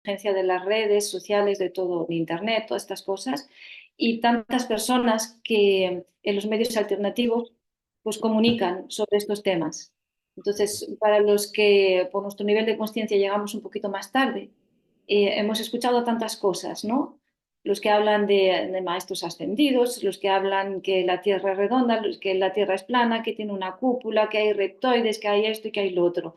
emergencia de las redes sociales, de todo, de Internet, todas estas cosas, y tantas personas que en los medios alternativos pues comunican sobre estos temas. Entonces, para los que por nuestro nivel de conciencia llegamos un poquito más tarde, hemos escuchado tantas cosas, ¿no? Los que hablan de maestros ascendidos, los que hablan que la Tierra es redonda, los que la Tierra es plana, que tiene una cúpula, que hay reptoides, que hay esto y que hay lo otro.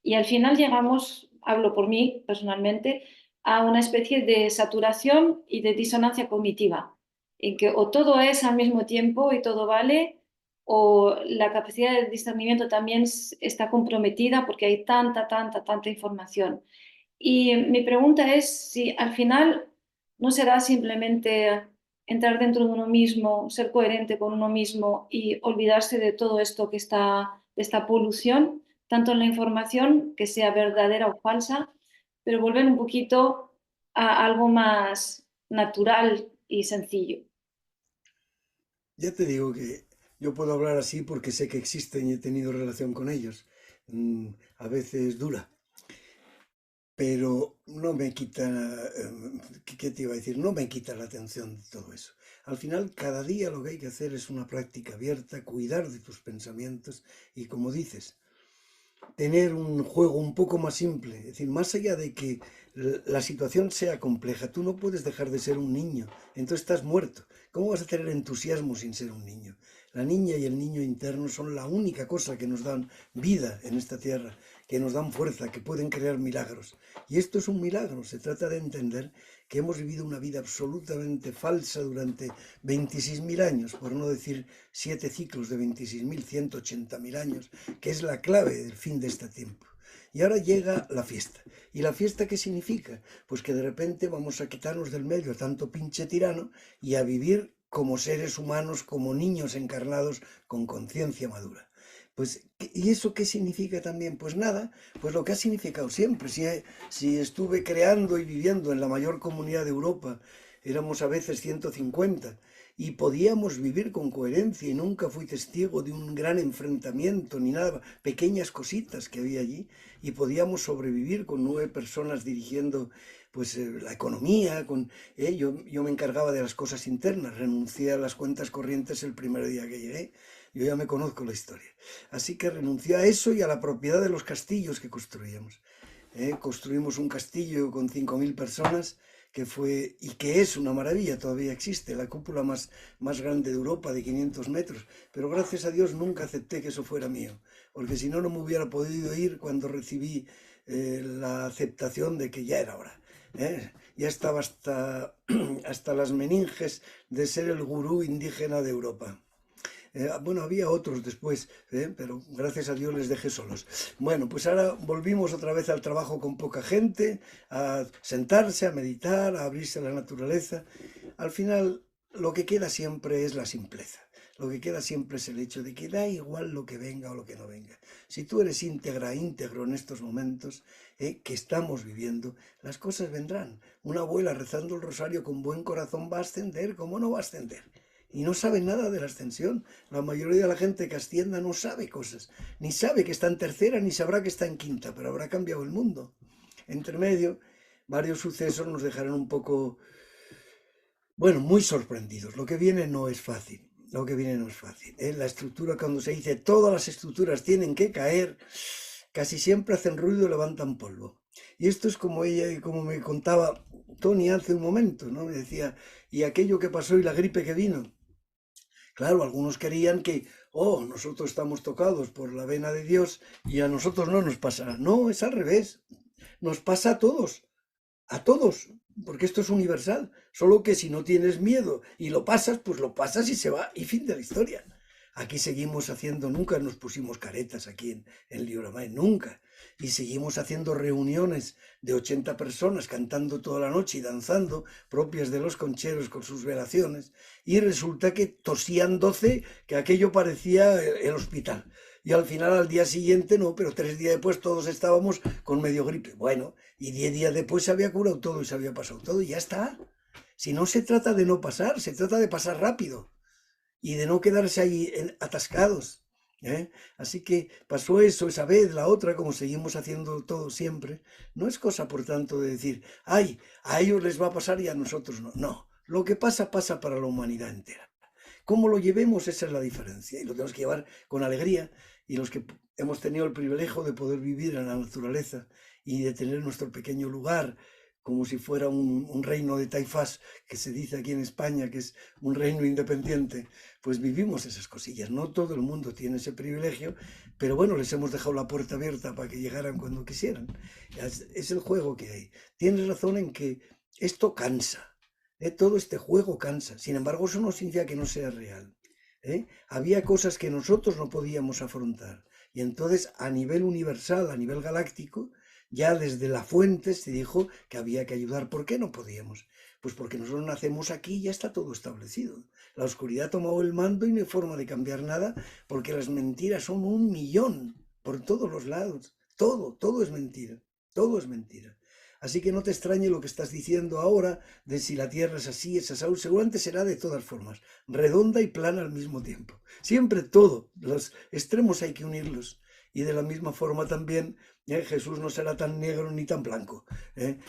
Y al final llegamos, hablo por mí personalmente, a una especie de saturación y de disonancia cognitiva, en que o todo es al mismo tiempo y todo vale, o la capacidad de discernimiento también está comprometida porque hay tanta información. Y mi pregunta es si al final no será simplemente entrar dentro de uno mismo, ser coherente con uno mismo y olvidarse de todo esto que está, de esta polución, tanto en la información, que sea verdadera o falsa, pero volver un poquito a algo más natural y sencillo. Ya te digo que yo puedo hablar así porque sé que existen y he tenido relación con ellos. A veces dura, pero no me quita, ¿qué te iba a decir? No me quita la atención de todo eso. Al final, cada día lo que hay que hacer es una práctica abierta, cuidar de tus pensamientos y, como dices, tener un juego un poco más simple. Es decir, más allá de que la situación sea compleja, tú no puedes dejar de ser un niño, entonces estás muerto. ¿Cómo vas a tener entusiasmo sin ser un niño? La niña y el niño interno son la única cosa que nos dan vida en esta tierra, que nos dan fuerza, que pueden crear milagros. Y esto es un milagro, se trata de entender que hemos vivido una vida absolutamente falsa durante 26.000 años, por no decir 7 ciclos de 26.180.000 años, que es la clave del fin de este tiempo. Y ahora llega la fiesta. ¿Y la fiesta qué significa? Pues que de repente vamos a quitarnos del medio a tanto pinche tirano y a vivir como seres humanos, como niños encarnados con conciencia madura. Pues, ¿y eso qué significa también? Pues nada, pues lo que ha significado siempre. Si estuve creando y viviendo en la mayor comunidad de Europa, éramos a veces 150, y podíamos vivir con coherencia y nunca fui testigo de un gran enfrentamiento ni nada, pequeñas cositas que había allí, y podíamos sobrevivir con 9 personas dirigiendo pues la economía, yo me encargaba de las cosas internas, renuncié a las cuentas corrientes el primer día que llegué, yo ya me conozco la historia, así que renuncié a eso y a la propiedad de los castillos que construíamos. Construimos un castillo con 5.000 personas que fue y que es una maravilla, todavía existe, la cúpula más grande de Europa, de 500 metros, pero gracias a Dios nunca acepté que eso fuera mío, porque si no, no me hubiera podido ir cuando recibí la aceptación de que ya era hora. Ya estaba hasta las meninges de ser el gurú indígena de Europa. Bueno, había otros después, pero gracias a Dios les dejé solos. Bueno, pues ahora volvimos otra vez al trabajo con poca gente, a sentarse, a meditar, a abrirse a la naturaleza. Al final, lo que queda siempre es la simpleza. Lo que queda siempre es el hecho de que da igual lo que venga o lo que no venga. Si tú eres íntegra, íntegro en estos momentos que estamos viviendo, las cosas vendrán. Una abuela rezando el rosario con buen corazón va a ascender, ¿cómo no va a ascender? Y no sabe nada de la ascensión. La mayoría de la gente que ascienda no sabe cosas, ni sabe que está en tercera, ni sabrá que está en quinta, pero habrá cambiado el mundo. Entre medio, varios sucesos nos dejarán un poco, bueno, muy sorprendidos. Lo que viene no es fácil. Lo que viene no es fácil. La estructura, cuando se dice todas las estructuras tienen que caer, casi siempre hacen ruido y levantan polvo. Y esto es como ella, como me contaba Tony hace un momento, ¿no? Me decía, y aquello que pasó y la gripe que vino. Claro, algunos querían que, oh, nosotros estamos tocados por la vena de Dios y a nosotros no nos pasará. No, es al revés. Nos pasa a todos, porque esto es universal. Solo que si no tienes miedo y lo pasas, pues lo pasas y se va y fin de la historia. Aquí seguimos haciendo, nunca nos pusimos caretas aquí en Lioramae, nunca. Y seguimos haciendo reuniones de 80 personas cantando toda la noche y danzando, propias de los concheros con sus velaciones. Y resulta que tosían 12, que aquello parecía el hospital. Y al final, al día siguiente, no, pero 3 días después todos estábamos con medio gripe. Bueno, y 10 días después se había curado todo y se había pasado todo y ya está. Si no se trata de no pasar, se trata de pasar rápido y de no quedarse ahí atascados. ¿eh? Así que pasó eso esa vez, la otra, como seguimos haciendo todo siempre, no es cosa, por tanto, de decir, ay, a ellos les va a pasar y a nosotros no. No, lo que pasa pasa para la humanidad entera. Cómo lo llevemos, esa es la diferencia. Y lo tenemos que llevar con alegría. Y los que hemos tenido el privilegio de poder vivir en la naturaleza y de tener nuestro pequeño lugar, como si fuera un reino de taifás, que se dice aquí en España, que es un reino independiente, pues vivimos esas cosillas. No todo el mundo tiene ese privilegio, pero bueno, les hemos dejado la puerta abierta para que llegaran cuando quisieran. Es el juego que hay. Tienes razón en que esto cansa. Todo este juego cansa. Sin embargo, eso no significa que no sea real. Había cosas que nosotros no podíamos afrontar. Y entonces, a nivel universal, a nivel galáctico, ya desde la fuente se dijo que había que ayudar. ¿Por qué no podíamos? Pues porque nosotros nacemos aquí y ya está todo establecido. La oscuridad ha tomado el mando y no hay forma de cambiar nada porque las mentiras son 1.000.000 por todos los lados. Todo es mentira. Todo es mentira. Así que no te extrañe lo que estás diciendo ahora de si la Tierra es así, es así. Seguramente será de todas formas, redonda y plana al mismo tiempo. Siempre todo, los extremos hay que unirlos. Y de la misma forma también, Jesús no será tan negro ni tan blanco.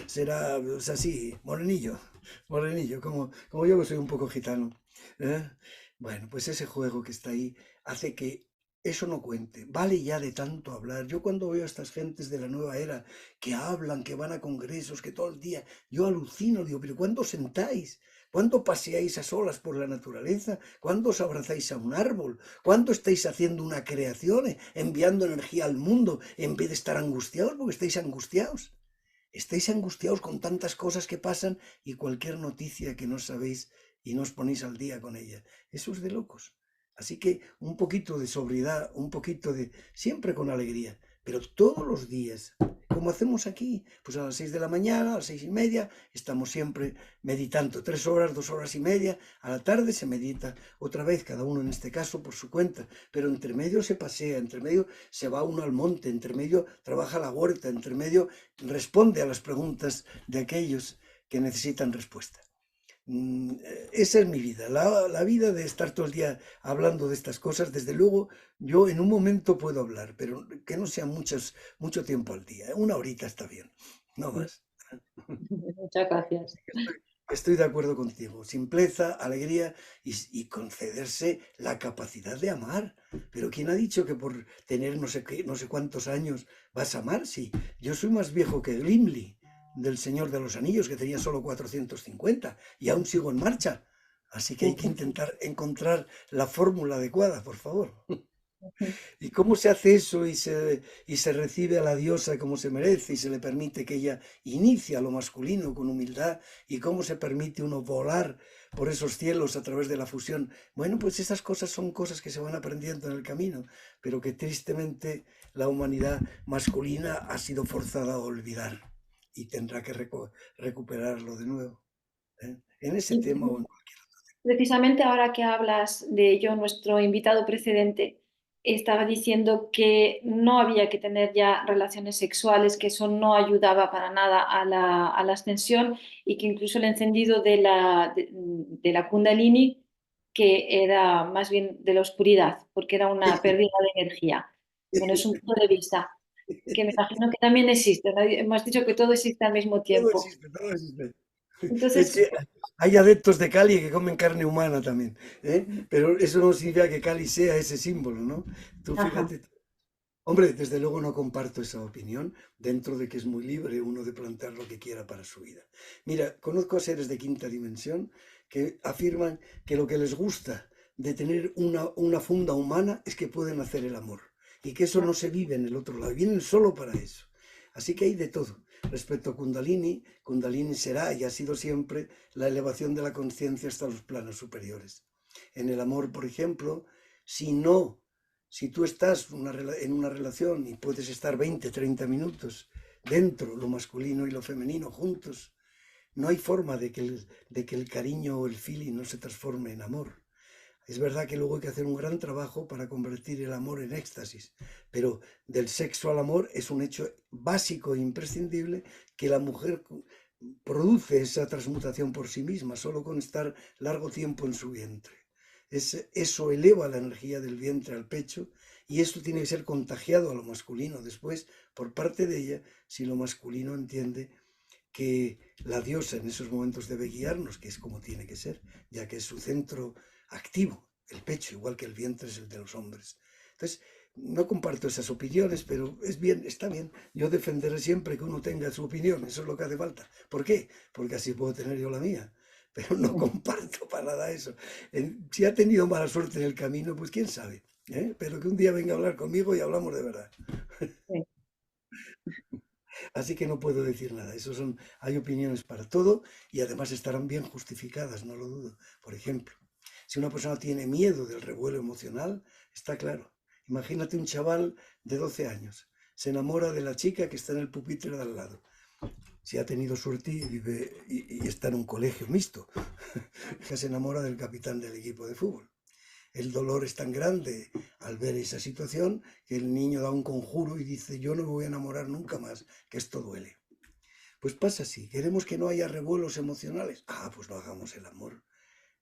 Será así, morenillo, morenillo, como yo que soy un poco gitano. ¿eh? Bueno, pues ese juego que está ahí hace que eso no cuente. Vale ya de tanto hablar. Yo cuando veo a estas gentes de la nueva era que hablan, que van a congresos, que todo el día, yo alucino, digo, pero ¿cuándo sentáis? ¿Cuándo paseáis a solas por la naturaleza? ¿Cuándo os abrazáis a un árbol? ¿Cuándo estáis haciendo una creación, enviando energía al mundo en vez de estar angustiados? Porque estáis angustiados. Estáis angustiados con tantas cosas que pasan y cualquier noticia que no sabéis y no os ponéis al día con ella. Eso es de locos. Así que un poquito de sobriedad, un poquito de... siempre con alegría, pero todos los días, como hacemos aquí, pues a las 6 de la mañana, a las 6:30, estamos siempre meditando, 3 horas, 2 horas y media, a la tarde se medita, otra vez, cada uno en este caso por su cuenta, pero entre medio se pasea, entre medio se va uno al monte, entre medio trabaja la huerta, entre medio responde a las preguntas de aquellos que necesitan respuesta. Esa es mi vida, la vida de estar todo el día hablando de estas cosas. Desde luego, yo en un momento puedo hablar, pero que no sea mucho tiempo al día. Una horita está bien, no más. Muchas gracias. Estoy de acuerdo contigo. Simpleza, alegría y concederse la capacidad de amar. Pero ¿quién ha dicho que por tener no sé qué, no sé cuántos años vas a amar? Sí, yo soy más viejo que Gimli, del Señor de los Anillos, que tenía solo 450 y aún sigo en marcha. Así que hay que intentar encontrar la fórmula adecuada, por favor. ¿Y cómo se hace eso y se recibe a la diosa como se merece y se le permite que ella inicie a lo masculino con humildad? ¿Y cómo se permite uno volar por esos cielos a través de la fusión? Bueno, pues esas cosas son cosas que se van aprendiendo en el camino, pero que tristemente la humanidad masculina ha sido forzada a olvidar y tendrá que recuperarlo de nuevo. En ese Y tema o en... precisamente ahora que hablas de ello, nuestro invitado precedente estaba diciendo que no había que tener ya relaciones sexuales, que eso no ayudaba para nada a la ascensión y que incluso el encendido de la Kundalini, que era más bien de la oscuridad, porque era una pérdida de energía. Bueno, es un punto de vista que me imagino que también existe, ¿no? Hemos dicho que todo existe al mismo Todo tiempo. existe, todo existe. Es Entonces, que hay adeptos de Cali que comen carne humana también, pero eso no significa que Cali sea ese símbolo, ¿no? Tú ajá. fíjate, hombre, desde luego no comparto esa opinión, dentro de que es muy libre uno de plantear lo que quiera para su vida. Mira, conozco a seres de quinta dimensión que afirman que lo que les gusta de tener una funda humana es que pueden hacer el amor y que eso no se vive en el otro lado, vienen solo para eso. Así que hay de todo. Respecto a Kundalini, Kundalini será y ha sido siempre la elevación de la conciencia hasta los planos superiores. En el amor, por ejemplo, si tú estás en una relación y puedes estar 20, 30 minutos dentro, lo masculino y lo femenino juntos, no hay forma de que el cariño o el feeling no se transforme en amor. Es verdad que luego hay que hacer un gran trabajo para convertir el amor en éxtasis, pero del sexo al amor es un hecho básico e imprescindible que la mujer produce esa transmutación por sí misma, solo con estar largo tiempo en su vientre. Eso eleva la energía del vientre al pecho Y esto tiene que ser contagiado a lo masculino después por parte de ella, si lo masculino entiende que la diosa en esos momentos debe guiarnos, que es como tiene que ser, ya que es su centro activo, el pecho, igual que el vientre es el de los hombres. Entonces, no comparto esas opiniones, pero es bien, está bien. Yo defenderé siempre que uno tenga su opinión, eso es lo que hace falta. ¿Por qué? Porque así puedo tener yo la mía, pero no comparto para nada eso. Si ha tenido mala suerte en el camino, pues quién sabe, ¿eh? Pero que un día venga a hablar conmigo y hablamos de verdad. Sí. Así que no puedo decir nada. Hay opiniones para todo y además estarán bien justificadas, no lo dudo. Por ejemplo, si una persona tiene miedo del revuelo emocional, está claro. Imagínate un chaval de 12 años, se enamora de la chica que está en el pupitre de al lado. Si ha tenido suerte y vive y está en un colegio mixto, que se enamora del capitán del equipo de fútbol. El dolor es tan grande al ver esa situación que el niño da un conjuro y dice: yo no me voy a enamorar nunca más, que esto duele. Pues pasa así, queremos que no haya revuelos emocionales. Pues no hagamos el amor,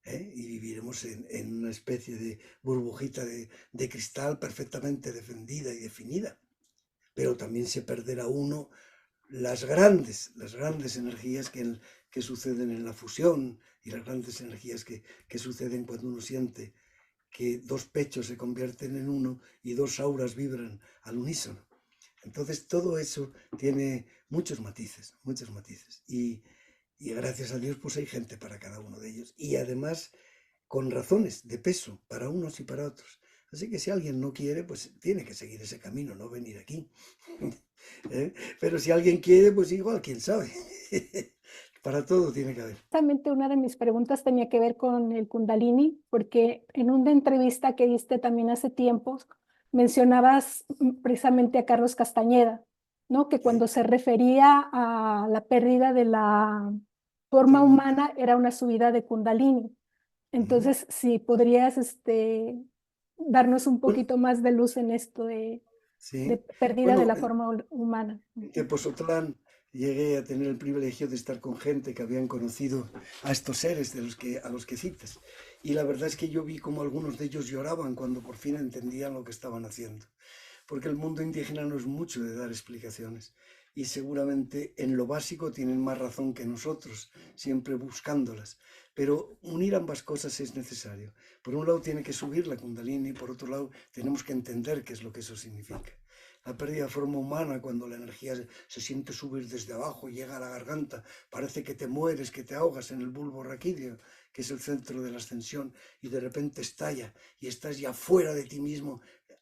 ¿eh? Y viviremos en una especie de burbujita de cristal perfectamente defendida y definida. Pero también se perderá uno las grandes energías que suceden en la fusión y las grandes energías que suceden cuando uno siente que dos pechos se convierten en uno y dos auras vibran al unísono. Entonces todo eso tiene muchos matices, muchos matices. Y gracias a Dios pues hay gente para cada uno de ellos. Y además con razones de peso para unos y para otros. Así que si alguien no quiere, pues tiene que seguir ese camino, no venir aquí. ¿Eh? Pero si alguien quiere, pues igual, quién sabe. Para todo tiene que haber. Justamente una de mis preguntas tenía que ver con el Kundalini, porque en una entrevista que diste también hace tiempos, mencionabas precisamente a Carlos Castañeda, ¿no? Que ¿Eh? cuando se refería a la pérdida de la forma Forma humana. humana era una subida de Kundalini. Ujú. Entonces, si podrías darnos un Bueno, poquito más de luz en esto de sí. pérdida de Bueno, la forma humana. en Tepozotlán llegué a tener el privilegio de estar con gente que habían conocido a estos seres a los que citas. Y la verdad es que yo vi como algunos de ellos lloraban cuando por fin entendían lo que estaban haciendo. Porque el mundo indígena no es mucho de dar explicaciones. Y seguramente en lo básico tienen más razón que nosotros, siempre buscándolas. Pero unir ambas cosas es necesario. Por un lado tiene que subir la Kundalini, por otro lado tenemos que entender qué es lo que eso significa. La pérdida de forma humana, cuando la energía se siente subir desde abajo, llega a la garganta, parece que te mueres, que te ahogas en el bulbo raquídeo, que es el centro de la ascensión, y de repente estalla y estás ya fuera de ti mismo,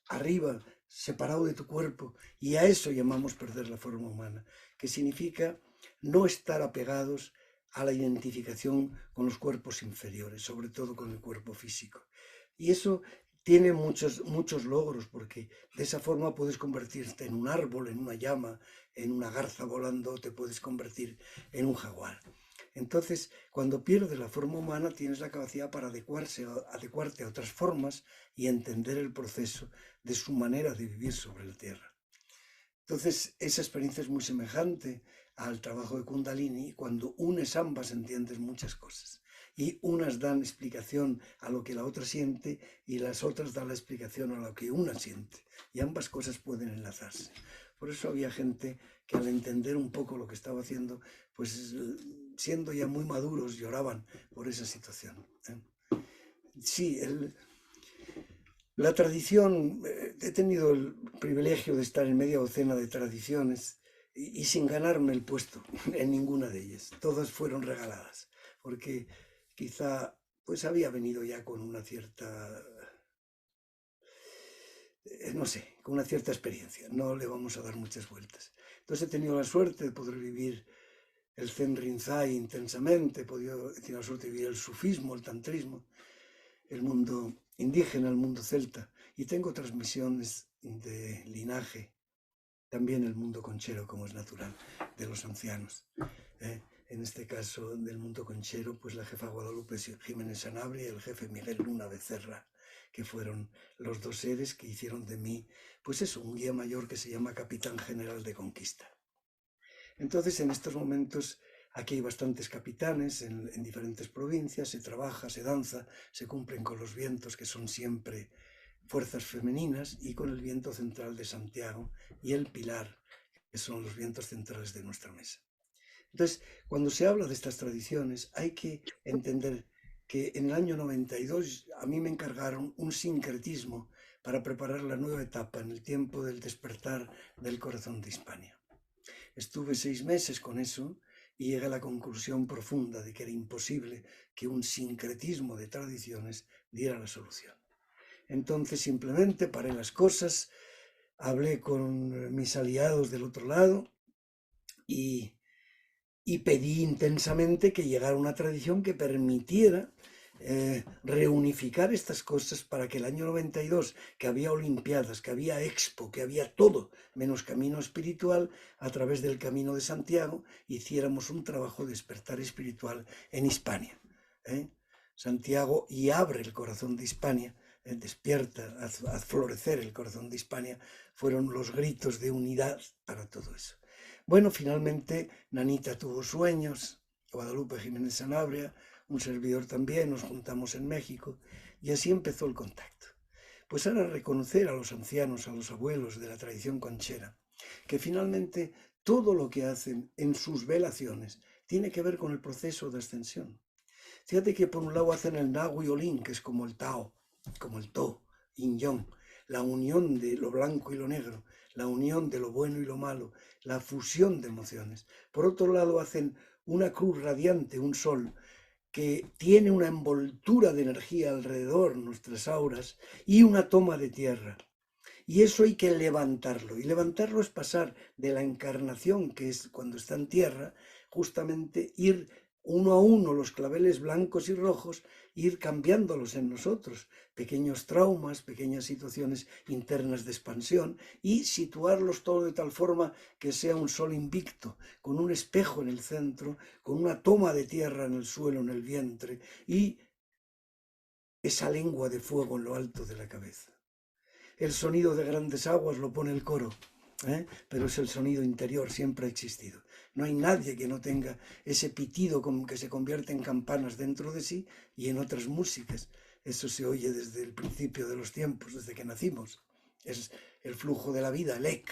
arriba, separado de tu cuerpo, y a eso llamamos perder la forma humana, que significa no estar apegados a la identificación con los cuerpos inferiores, sobre todo con el cuerpo físico. Y eso tiene muchos logros, porque de esa forma puedes convertirte en un árbol, en una llama, en una garza volando, te puedes convertir en un jaguar. Entonces, cuando pierdes la forma humana, tienes la capacidad para adecuarte a otras formas y entender el proceso de su manera de vivir sobre la Tierra. Entonces, esa experiencia es muy semejante al trabajo de Kundalini. Cuando unes ambas, entiendes muchas cosas. Y unas dan explicación a lo que la otra siente y las otras dan la explicación a lo que una siente. Y ambas cosas pueden enlazarse. Por eso había gente que al entender un poco lo que estaba haciendo, pues siendo ya muy maduros, lloraban por esa situación. Sí, la tradición, he tenido el privilegio de estar en media docena de tradiciones y sin ganarme el puesto en ninguna de ellas. Todas fueron regaladas, porque quizá pues había venido ya con una cierta, no sé, con una cierta experiencia. No le vamos a dar muchas vueltas. Entonces he tenido la suerte de poder vivir el Zen Rinzai intensamente, he tenido la suerte de vivir el sufismo, el tantrismo, el mundo indígena, el mundo celta, y tengo transmisiones de linaje, también el mundo conchero, como es natural, de los ancianos. En este caso del mundo conchero, pues la jefa Guadalupe Jiménez Sanabria y el jefe Miguel Luna Becerra, que fueron los dos seres que hicieron de mí, pues eso, un guía mayor que se llama Capitán General de Conquista. Entonces, en estos momentos, aquí hay bastantes capitanes en diferentes provincias, se trabaja, se danza, se cumplen con los vientos que son siempre fuerzas femeninas y con el viento central de Santiago y el pilar, que son los vientos centrales de nuestra mesa. Entonces, cuando se habla de estas tradiciones, hay que entender que en el año 92 a mí me encargaron un sincretismo para preparar la nueva etapa en el tiempo del despertar del corazón de Hispania. Estuve 6 meses con eso y llegué a la conclusión profunda de que era imposible que un sincretismo de tradiciones diera la solución. Entonces simplemente paré las cosas, hablé con mis aliados del otro lado y pedí intensamente que llegara una tradición que permitiera reunificar estas cosas para que el año 92, que había Olimpiadas, que había Expo, que había todo, menos camino espiritual, a través del Camino de Santiago, hiciéramos un trabajo de despertar espiritual en Hispania. Santiago y abre el corazón de Hispania, despierta, haz florecer el corazón de Hispania, fueron los gritos de unidad para todo eso. Bueno, finalmente Nanita tuvo sueños, Guadalupe Jiménez Sanabria, un servidor también, nos juntamos en México y así empezó el contacto. Pues ahora reconocer a los ancianos, a los abuelos de la tradición conchera, que finalmente todo lo que hacen en sus velaciones tiene que ver con el proceso de ascensión. Fíjate que por un lado hacen el Nahui y Olin, que es como el Tao, como el To, Yin Yang, la unión de lo blanco y lo negro, la unión de lo bueno y lo malo, la fusión de emociones. Por otro lado hacen una cruz radiante, un sol, que tiene una envoltura de energía alrededor, nuestras auras, y una toma de tierra. Y eso hay que levantarlo. Y levantarlo es pasar de la encarnación, que es cuando está en tierra, justamente ir uno a uno los claveles blancos y rojos, ir cambiándolos en nosotros, pequeños traumas, pequeñas situaciones internas de expansión, y situarlos todo de tal forma que sea un sol invicto, con un espejo en el centro, con una toma de tierra en el suelo, en el vientre, y esa lengua de fuego en lo alto de la cabeza. El sonido de grandes aguas lo pone el coro, pero es el sonido interior, siempre ha existido. No hay nadie que no tenga ese pitido que se convierte en campanas dentro de sí y en otras músicas. Eso se oye desde el principio de los tiempos, desde que nacimos. Es el flujo de la vida, el ek,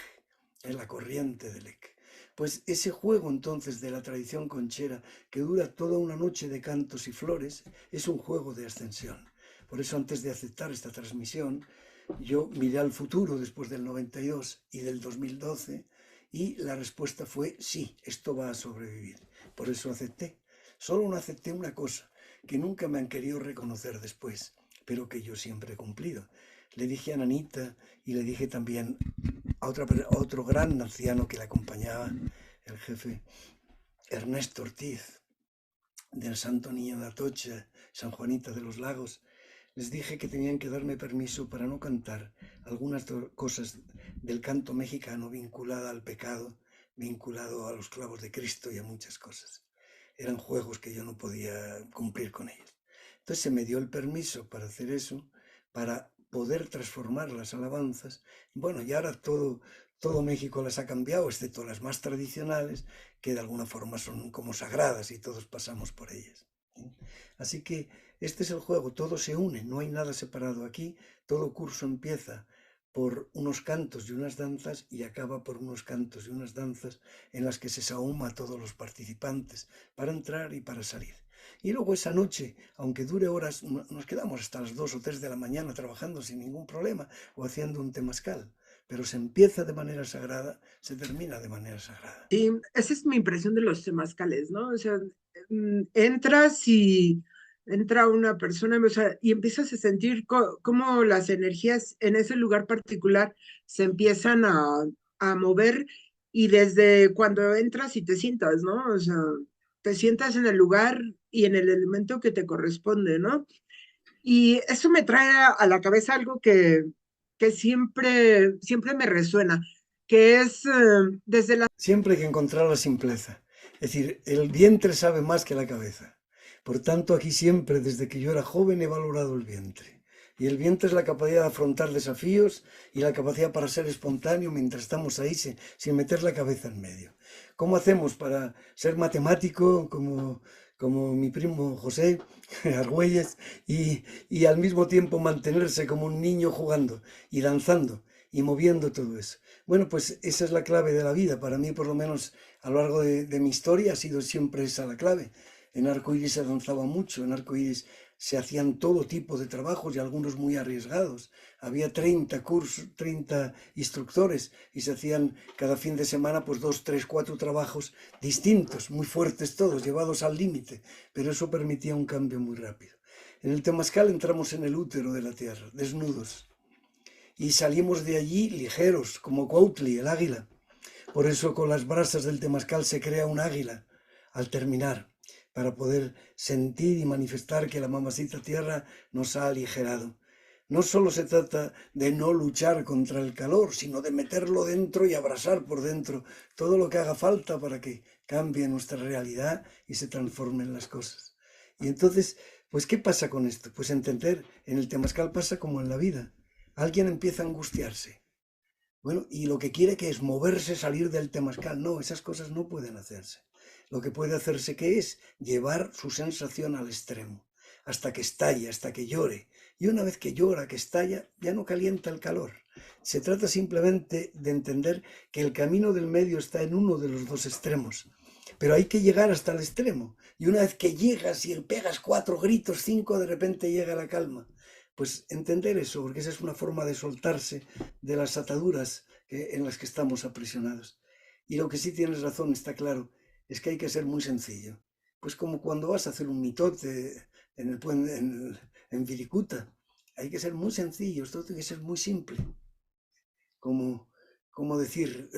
es la corriente del ek. Pues ese juego entonces de la tradición conchera, que dura toda una noche de cantos y flores, es un juego de ascensión. Por eso antes de aceptar esta transmisión, yo miré al futuro después del 92 y del 2012 y la respuesta fue sí, esto va a sobrevivir. Por eso acepté. Solo no acepté una cosa, que nunca me han querido reconocer después, pero que yo siempre he cumplido. Le dije a Nanita y le dije también a otro gran anciano que le acompañaba, el jefe Ernesto Ortiz, del Santo Niño de Atocha, San Juanita de los Lagos. Les dije que tenían que darme permiso para no cantar algunas cosas del canto mexicano vinculada al pecado, vinculado a los clavos de Cristo y a muchas cosas. Eran juegos que yo no podía cumplir con ellos. Entonces se me dio el permiso para hacer eso, para poder transformar las alabanzas. Bueno, y ahora todo México las ha cambiado, excepto las más tradicionales, que de alguna forma son como sagradas y todos pasamos por ellas. Así que este es el juego, todo se une, no hay nada separado aquí, todo curso empieza por unos cantos y unas danzas y acaba por unos cantos y unas danzas en las que se sahuma a todos los participantes para entrar y para salir. Y luego esa noche, aunque dure horas, nos quedamos hasta las 2 o 3 de la mañana trabajando sin ningún problema o haciendo un temazcal, pero se empieza de manera sagrada, se termina de manera sagrada. Sí, esa es mi impresión de los temazcales, ¿no? O sea, entras y entra una persona, o sea, y empiezas a sentir cómo las energías en ese lugar particular se empiezan a mover y desde cuando entras y te sientas, ¿no? O sea, te sientas en el lugar y en el elemento que te corresponde, ¿no? Y eso me trae a la cabeza algo que siempre me resuena, que es desde la... Siempre hay que encontrar la simpleza. Es decir, el vientre sabe más que la cabeza. Por tanto, aquí siempre, desde que yo era joven, he valorado el vientre. Y el vientre es la capacidad de afrontar desafíos y la capacidad para ser espontáneo mientras estamos ahí sin meter la cabeza en medio. ¿Cómo hacemos para ser matemático como como mi primo José Argüelles, y al mismo tiempo mantenerse como un niño jugando y danzando y moviendo todo eso. Bueno, pues esa es la clave de la vida. Para mí, por lo menos a lo largo de mi historia, ha sido siempre esa la clave. En Arcoíris se danzaba mucho, en Arcoíris se hacían todo tipo de trabajos y algunos muy arriesgados. Había 30 cursos, 30 instructores y se hacían cada fin de semana pues 2, 3, 4 trabajos distintos, muy fuertes todos, llevados al límite, pero eso permitía un cambio muy rápido. En el temazcal entramos en el útero de la tierra, desnudos, y salimos de allí ligeros, como Cuautli, el águila. Por eso con las brasas del temazcal se crea un águila al terminar, para poder sentir y manifestar que la mamacita tierra nos ha aligerado. No solo se trata de no luchar contra el calor, sino de meterlo dentro y abrasar por dentro todo lo que haga falta para que cambie nuestra realidad y se transformen las cosas. Y entonces, pues, ¿qué pasa con esto? Pues entender, en el temazcal pasa como en la vida. Alguien empieza a angustiarse. Bueno, y lo que quiere que es moverse, salir del temazcal. No, esas cosas no pueden hacerse. Lo que puede hacerse que es llevar su sensación al extremo, hasta que estalle, hasta que llore. Y una vez que llora, que estalla, ya no calienta el calor. Se trata simplemente de entender que el camino del medio está en uno de los dos extremos. Pero hay que llegar hasta el extremo. Y una vez que llegas y pegas 4 gritos, 5, de repente llega la calma. Pues entender eso, porque esa es una forma de soltarse de las ataduras en las que estamos aprisionados. Y lo que sí tienes razón, está claro, es que hay que ser muy sencillo. Pues como cuando vas a hacer un mitote en Viricuta, hay que ser muy sencillo, esto tiene que ser muy simple. Como decir,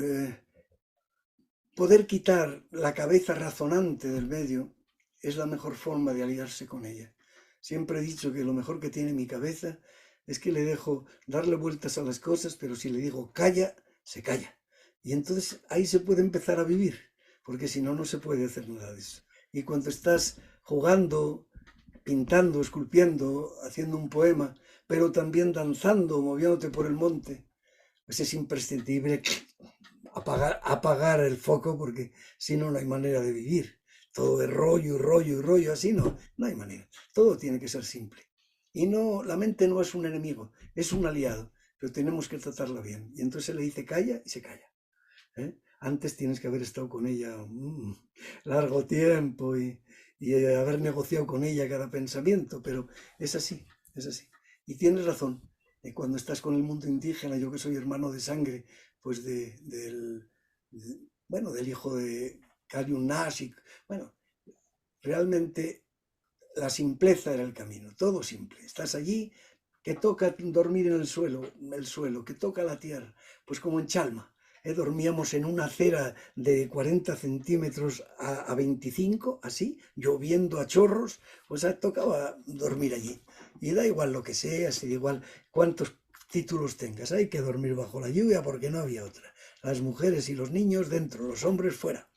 poder quitar la cabeza razonante del medio es la mejor forma de aliarse con ella. Siempre he dicho que lo mejor que tiene mi cabeza es que le dejo darle vueltas a las cosas, pero si le digo calla, se calla. Y entonces ahí se puede empezar a vivir, porque si no, no se puede hacer nada de eso. Y cuando estás jugando, pintando, esculpiendo, haciendo un poema, pero también danzando, moviéndote por el monte, pues es imprescindible apagar el foco, porque si no, no hay manera de vivir. Todo es rollo y rollo y rollo, así no hay manera. Todo tiene que ser simple. Y no, la mente no es un enemigo, es un aliado, pero tenemos que tratarla bien. Y entonces se le dice calla y se calla. Antes tienes que haber estado con ella largo tiempo y haber negociado con ella cada pensamiento, pero es así, es así. Y tienes razón, cuando estás con el mundo indígena, yo que soy hermano de sangre, pues del hijo de Kariun Nash, bueno, realmente la simpleza era el camino, todo simple. Estás allí, que toca dormir en el suelo, que toca la tierra, pues como en Chalma. Dormíamos en una acera de 40 centímetros a 25, así, lloviendo a chorros, pues tocaba dormir allí. Y da igual lo que seas, y da igual cuántos títulos tengas, hay que dormir bajo la lluvia porque no había otra. Las mujeres y los niños dentro, los hombres fuera.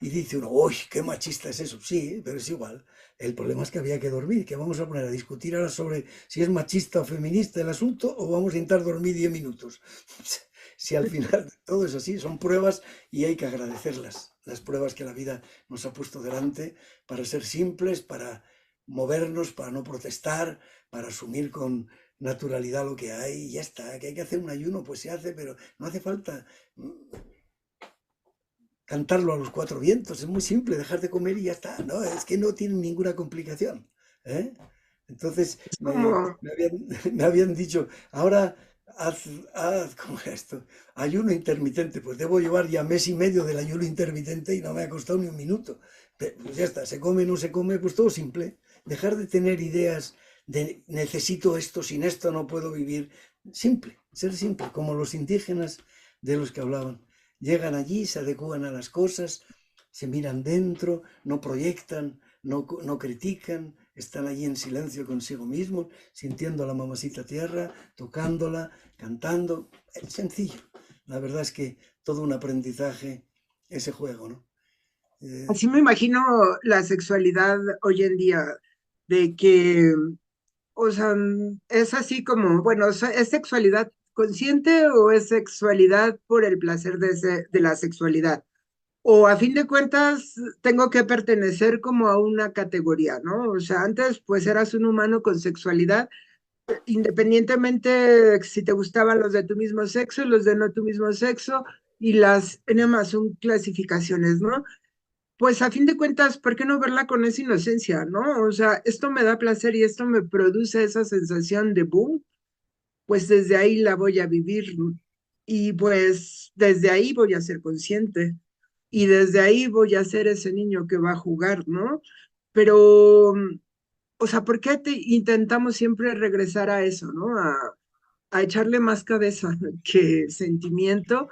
Y dice uno, uy, qué machista es eso. Sí, pero es igual. El problema es que había que dormir, que vamos a poner a discutir ahora sobre si es machista o feminista el asunto, o vamos a intentar dormir 10 minutos. Si al final todo es así, son pruebas y hay que agradecerlas. Las pruebas que la vida nos ha puesto delante para ser simples, para movernos, para no protestar, para asumir con naturalidad lo que hay y ya está. Que hay que hacer un ayuno, pues se hace, pero no hace falta cantarlo a los 4 vientos, es muy simple, dejar de comer y ya está, ¿no? Es que no tiene ninguna complicación. Entonces me habían dicho, ahora haz ¿cómo es esto? Ayuno intermitente, pues debo llevar ya 1 mes y medio del ayuno intermitente y no me ha costado ni 1 minuto. Pues ya está, se come, no se come, pues todo simple. Dejar de tener ideas de necesito esto, sin esto no puedo vivir. Simple, ser simple, como los indígenas de los que hablaban. Llegan allí, se adecúan a las cosas, se miran dentro, no proyectan, no critican, están allí en silencio consigo mismos, sintiendo a la mamacita tierra, tocándola, cantando. Es sencillo. La verdad es que todo un aprendizaje ese juego, ¿no? Así me imagino la sexualidad hoy en día, de que, o sea, es así como, bueno, ¿es sexualidad consciente o es sexualidad por el placer de la sexualidad? o a fin de cuentas tengo que pertenecer como a una categoría, ¿no? O sea, antes pues eras un humano con sexualidad, independientemente si te gustaban los de tu mismo sexo, los de no tu mismo sexo, y las N más son clasificaciones, ¿no? Pues a fin de cuentas, ¿por qué no verla con esa inocencia, no? O sea, esto me da placer y esto me produce esa sensación de boom, pues desde ahí la voy a vivir y pues desde ahí voy a ser consciente y desde ahí voy a ser ese niño que va a jugar, ¿no? Pero, o sea, ¿por qué intentamos siempre regresar a eso, ¿no? A echarle más cabeza que sentimiento.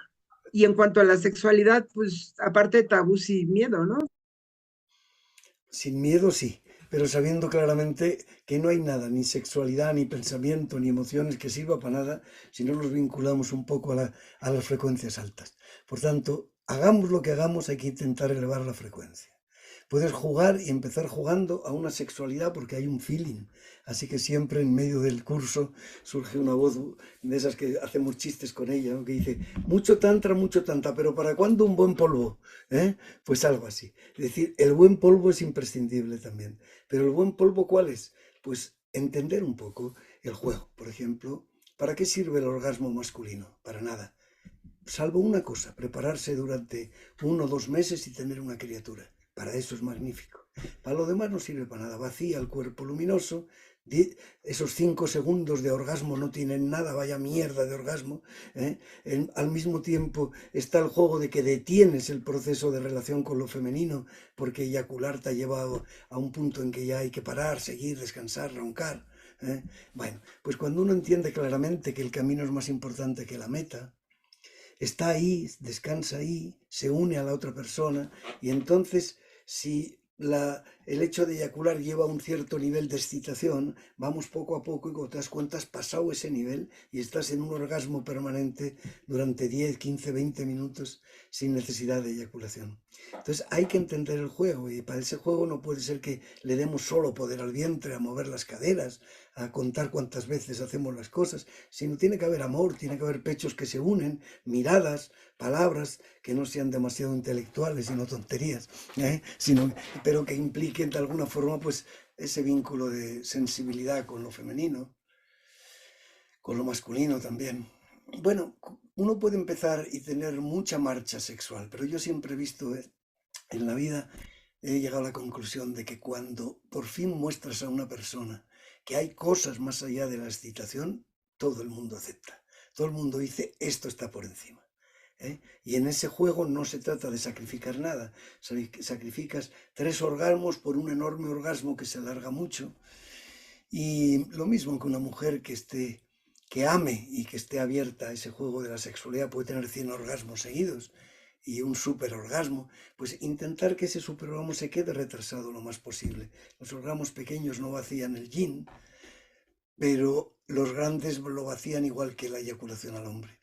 Y en cuanto a la sexualidad, pues aparte de tabús y miedo, ¿no? Sin miedo sí, pero sabiendo claramente que no hay nada, ni sexualidad, ni pensamiento, ni emociones que sirva para nada si no nos vinculamos un poco a las frecuencias altas. Por tanto, hagamos lo que hagamos, hay que intentar elevar la frecuencia. Puedes jugar y empezar jugando a una sexualidad porque hay un feeling. Así que siempre en medio del curso surge una voz de esas que hacemos chistes con ella, ¿no? Que dice, mucho tantra, pero ¿para cuándo un buen polvo? ¿Eh? Pues algo así. Es decir, el buen polvo es imprescindible también. Pero el buen polvo, ¿cuál es? Pues entender un poco el juego. Por ejemplo, ¿para qué sirve el orgasmo masculino? Para nada. Salvo una cosa, prepararse durante 1 o 2 meses y tener una criatura. Para eso es magnífico. Para lo demás no sirve para nada. Vacía el cuerpo luminoso. Esos 5 segundos de orgasmo no tienen nada, vaya mierda de orgasmo. Al mismo tiempo está el juego de que detienes el proceso de relación con lo femenino, porque eyacular te ha llevado a un punto en que ya hay que parar, seguir, descansar, roncar. Bueno, pues cuando uno entiende claramente que el camino es más importante que la meta, está ahí, descansa ahí, se une a la otra persona y entonces si el hecho de eyacular lleva un cierto nivel de excitación, vamos poco a poco y cuando te das cuenta has pasado ese nivel y estás en un orgasmo permanente durante 10, 15, 20 minutos sin necesidad de eyaculación. Entonces hay que entender el juego y para ese juego no puede ser que le demos solo poder al vientre, a mover las caderas, a contar cuántas veces hacemos las cosas, sino tiene que haber amor, tiene que haber pechos que se unen, miradas, palabras que no sean demasiado intelectuales, sino tonterías, pero que impliquen de alguna forma pues ese vínculo de sensibilidad con lo femenino, con lo masculino también. Bueno, uno puede empezar y tener mucha marcha sexual, pero yo siempre he visto en la vida, he llegado a la conclusión de que cuando por fin muestras a una persona que hay cosas más allá de la excitación, todo el mundo acepta. Todo el mundo dice, esto está por encima. Y en ese juego no se trata de sacrificar nada. Sacrificas 3 orgasmos por un enorme orgasmo que se alarga mucho. Y lo mismo que una mujer que ame y que esté abierta a ese juego de la sexualidad puede tener 100 orgasmos seguidos y un superorgasmo, pues intentar que ese superorgasmo se quede retrasado lo más posible. Los orgasmos pequeños no vacían el yin, pero los grandes lo vacían igual que la eyaculación al hombre.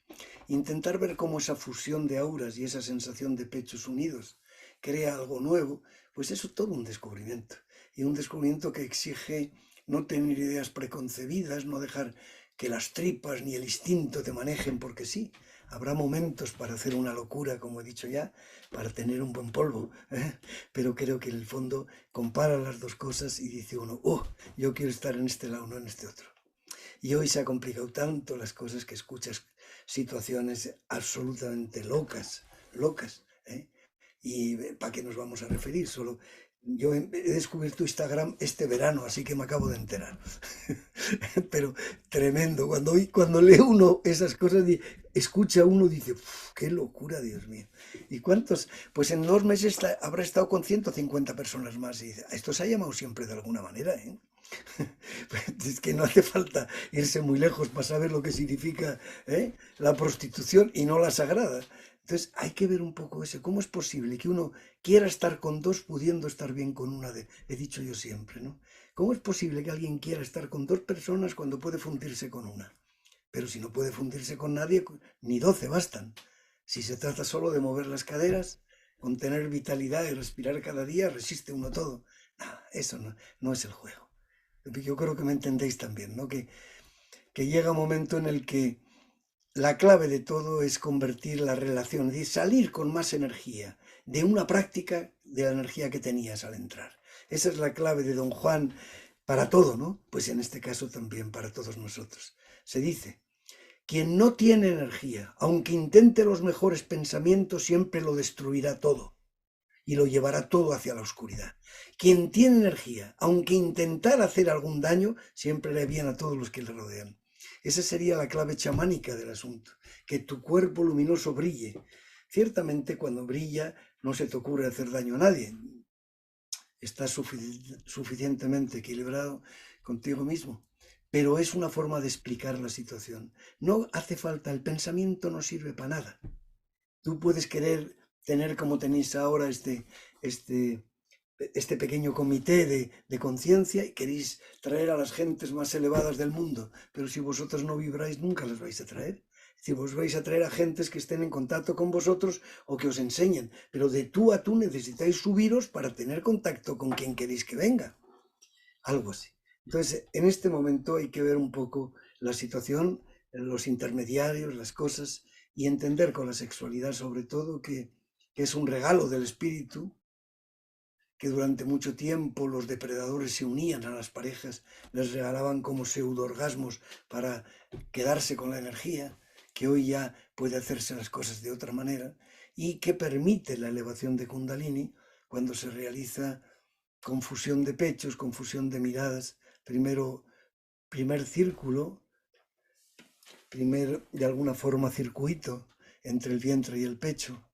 Intentar ver cómo esa fusión de auras y esa sensación de pechos unidos crea algo nuevo, pues eso es todo un descubrimiento. Y un descubrimiento que exige no tener ideas preconcebidas, no dejar que las tripas ni el instinto te manejen porque sí. Habrá momentos para hacer una locura, como he dicho ya, para tener un buen polvo, pero creo que en el fondo compara las dos cosas y dice uno, yo quiero estar en este lado, no en este otro. Y hoy se ha complicado tanto las cosas que escuchas situaciones absolutamente locas. ¿Y para qué nos vamos a referir? Solo yo he descubierto Instagram este verano, así que me acabo de enterar. Pero tremendo. Cuando lee uno esas cosas, escucha uno, dice, qué locura, Dios mío. ¿Y cuántos? Pues en 2 meses habrá estado con 150 personas más. Y dice, esto se ha llamado siempre de alguna manera, ¿eh? Es que no hace falta irse muy lejos para saber lo que significa la prostitución y no la sagrada. Entonces hay que ver un poco ese, ¿cómo es posible que uno quiera estar con 2 pudiendo estar bien con una he dicho yo siempre, ¿no? ¿Cómo es posible que alguien quiera estar con 2 personas cuando puede fundirse con una? Pero si no puede fundirse con nadie, ni 12 bastan. Si se trata solo de mover las caderas, con tener vitalidad y respirar cada día, resiste uno todo. Eso no es el juego. Yo creo que me entendéis también, ¿no? Que llega un momento en el que la clave de todo es convertir la relación, es decir, salir con más energía de una práctica de la energía que tenías al entrar. Esa es la clave de Don Juan para todo, ¿no? Pues en este caso también para todos nosotros. Se dice, quien no tiene energía, aunque intente los mejores pensamientos, siempre lo destruirá todo y lo llevará todo hacia la oscuridad. Quien tiene energía, aunque intentara hacer algún daño, siempre le viene a todos los que le rodean. Esa sería la clave chamánica del asunto, que tu cuerpo luminoso brille. Ciertamente cuando brilla no se te ocurre hacer daño a nadie. Estás suficientemente equilibrado contigo mismo. Pero es una forma de explicar la situación. No hace falta, el pensamiento no sirve para nada. Tú puedes querer tener como tenéis ahora este pequeño comité de conciencia y queréis traer a las gentes más elevadas del mundo, pero si vosotros no vibráis nunca las vais a traer. Si vos vais a traer a gentes que estén en contacto con vosotros o que os enseñen, pero de tú a tú necesitáis subiros para tener contacto con quien queréis que venga. Algo así. Entonces, en este momento hay que ver un poco la situación, los intermediarios, las cosas, y entender con la sexualidad sobre todo que es un regalo del espíritu, que durante mucho tiempo los depredadores se unían a las parejas, les regalaban como pseudo-orgasmos para quedarse con la energía, que hoy ya puede hacerse las cosas de otra manera, y que permite la elevación de Kundalini cuando se realiza confusión de pechos, confusión de miradas, primer círculo, de alguna forma circuito entre el vientre y el pecho.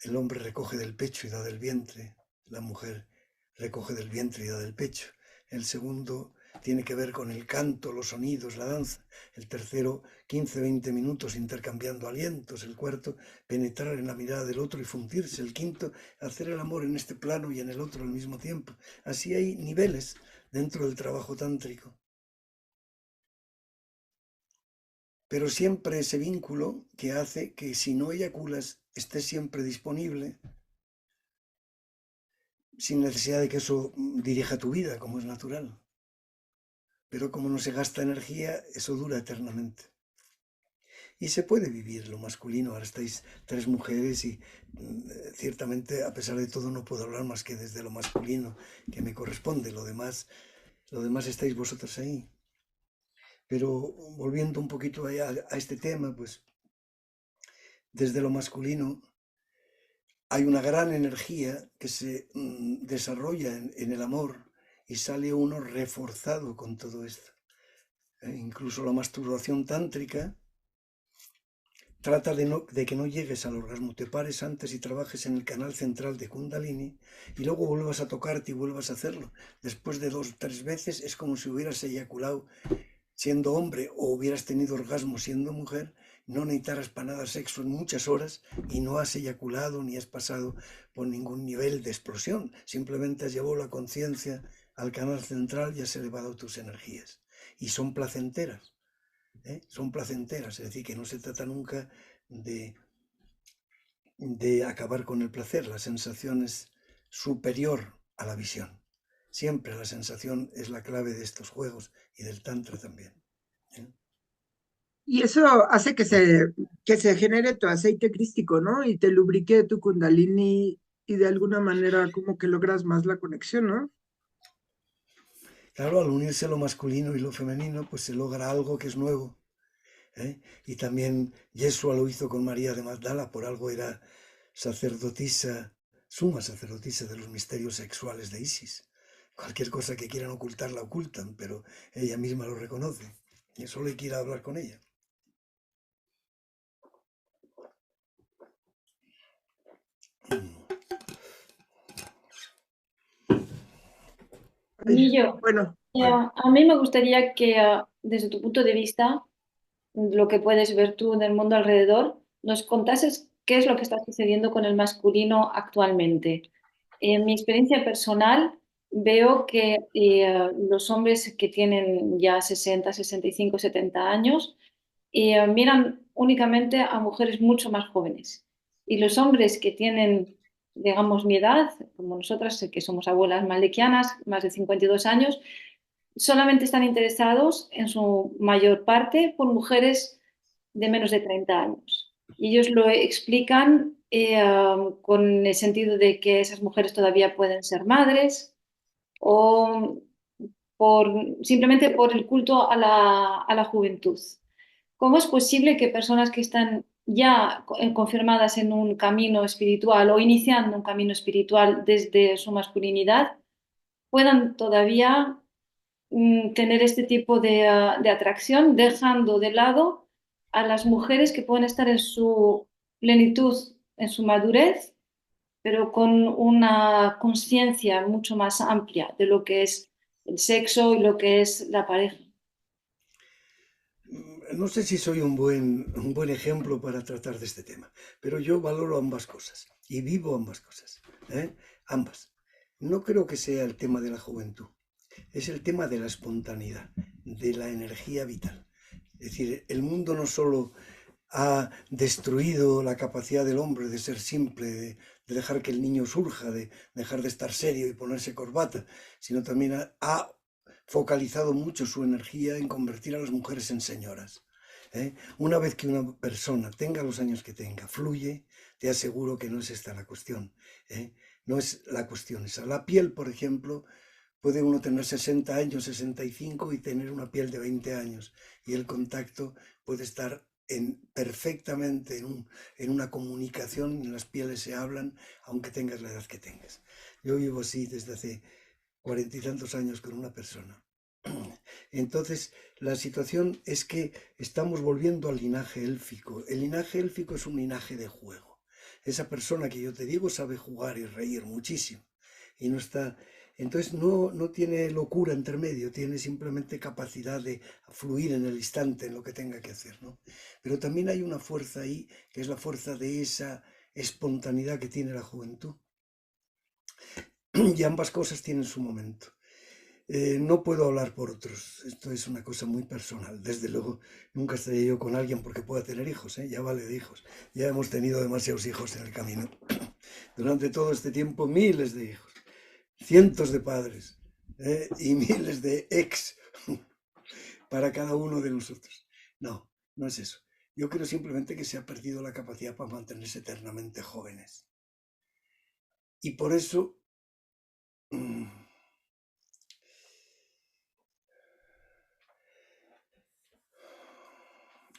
El hombre recoge del pecho y da del vientre, la mujer recoge del vientre y da del pecho. El segundo tiene que ver con el canto, los sonidos, la danza. El tercero, 15-20 minutos intercambiando alientos. El cuarto, penetrar en la mirada del otro y fundirse. El quinto, hacer el amor en este plano y en el otro al mismo tiempo. Así hay niveles dentro del trabajo tántrico. Pero siempre ese vínculo que hace que si no eyaculas estés siempre disponible, sin necesidad de que eso dirija tu vida, como es natural. Pero como no se gasta energía, eso dura eternamente. Y se puede vivir lo masculino. Ahora estáis 3 mujeres y ciertamente, a pesar de todo, no puedo hablar más que desde lo masculino que me corresponde. Lo demás estáis vosotros ahí. Pero volviendo un poquito a este tema, pues desde lo masculino hay una gran energía que se desarrolla en el amor y sale uno reforzado con todo esto. Incluso la masturbación tántrica trata de que no llegues al orgasmo, te pares antes y trabajes en el canal central de Kundalini y luego vuelvas a tocarte y vuelvas a hacerlo. Después de 2 o 3 veces es como si hubieras eyaculado siendo hombre o hubieras tenido orgasmo siendo mujer, no necesitaras para nada sexo en muchas horas y no has eyaculado ni has pasado por ningún nivel de explosión. Simplemente has llevado la conciencia al canal central y has elevado tus energías. Y son placenteras. Son placenteras, es decir, que no se trata nunca de acabar con el placer. La sensación es superior a la visión. Siempre la sensación es la clave de estos juegos y del tantra también. Y eso hace que se genere tu aceite crístico, ¿no? Y te lubrique tu kundalini y de alguna manera como que logras más la conexión, ¿no? Claro, al unirse lo masculino y lo femenino, pues se logra algo que es nuevo. Y también Yeshua lo hizo con María de Magdala, por algo era sacerdotisa, suma sacerdotisa de los misterios sexuales de Isis. Cualquier cosa que quieran ocultar la ocultan, pero ella misma lo reconoce. Y solo hay que ir a hablar con ella. Millo, Bueno, a mí me gustaría que desde tu punto de vista, lo que puedes ver tú en el mundo alrededor, nos contases qué es lo que está sucediendo con el masculino actualmente. En mi experiencia personal, veo que los hombres que tienen ya 60, 65, 70 años miran únicamente a mujeres mucho más jóvenes. Y los hombres que tienen, digamos, mi edad, como nosotras, que somos abuelas maldequianas, más de 52 años, solamente están interesados en su mayor parte por mujeres de menos de 30 años. Y ellos lo explican con el sentido de que esas mujeres todavía pueden ser madres o simplemente por el culto a la juventud. ¿Cómo es posible que personas que están ya confirmadas en un camino espiritual o iniciando un camino espiritual desde su masculinidad puedan todavía tener este tipo de atracción, dejando de lado a las mujeres que pueden estar en su plenitud, en su madurez, pero con una conciencia mucho más amplia de lo que es el sexo y lo que es la pareja? No sé si soy un buen ejemplo para tratar de este tema, pero yo valoro ambas cosas y vivo ambas cosas, ¿eh? Ambas. No creo que sea el tema de la juventud, es el tema de la espontaneidad, de la energía vital. Es decir, el mundo no solo ha destruido la capacidad del hombre de ser simple, de dejar que el niño surja, de dejar de estar serio y ponerse corbata, sino también ha focalizado mucho su energía en convertir a las mujeres en señoras. Una vez que una persona tenga los años que tenga, fluye, te aseguro que no es esta la cuestión. No es la cuestión esa. La piel, por ejemplo, puede uno tener 60 años, 65 y tener una piel de 20 años y el contacto puede estar perfectamente en una comunicación, en las pieles se hablan, aunque tengas la edad que tengas. Yo vivo así desde hace 40 y tantos años con una persona. Entonces, la situación es que estamos volviendo al linaje élfico. El linaje élfico es un linaje de juego. Esa persona que yo te digo sabe jugar y reír muchísimo. Y no está... Entonces no tiene locura entre medio, tiene simplemente capacidad de fluir en el instante en lo que tenga que hacer, ¿no? Pero también hay una fuerza ahí, que es la fuerza de esa espontaneidad que tiene la juventud. Y ambas cosas tienen su momento. No puedo hablar por otros, esto es una cosa muy personal. Desde luego, nunca estaré yo con alguien porque pueda tener hijos, ya vale de hijos. Ya hemos tenido demasiados hijos en el camino. Durante todo este tiempo, miles de hijos, cientos de padres y miles de ex para cada uno de nosotros. No, no es eso. Yo creo simplemente que se ha perdido la capacidad para mantenerse eternamente jóvenes. Y por eso...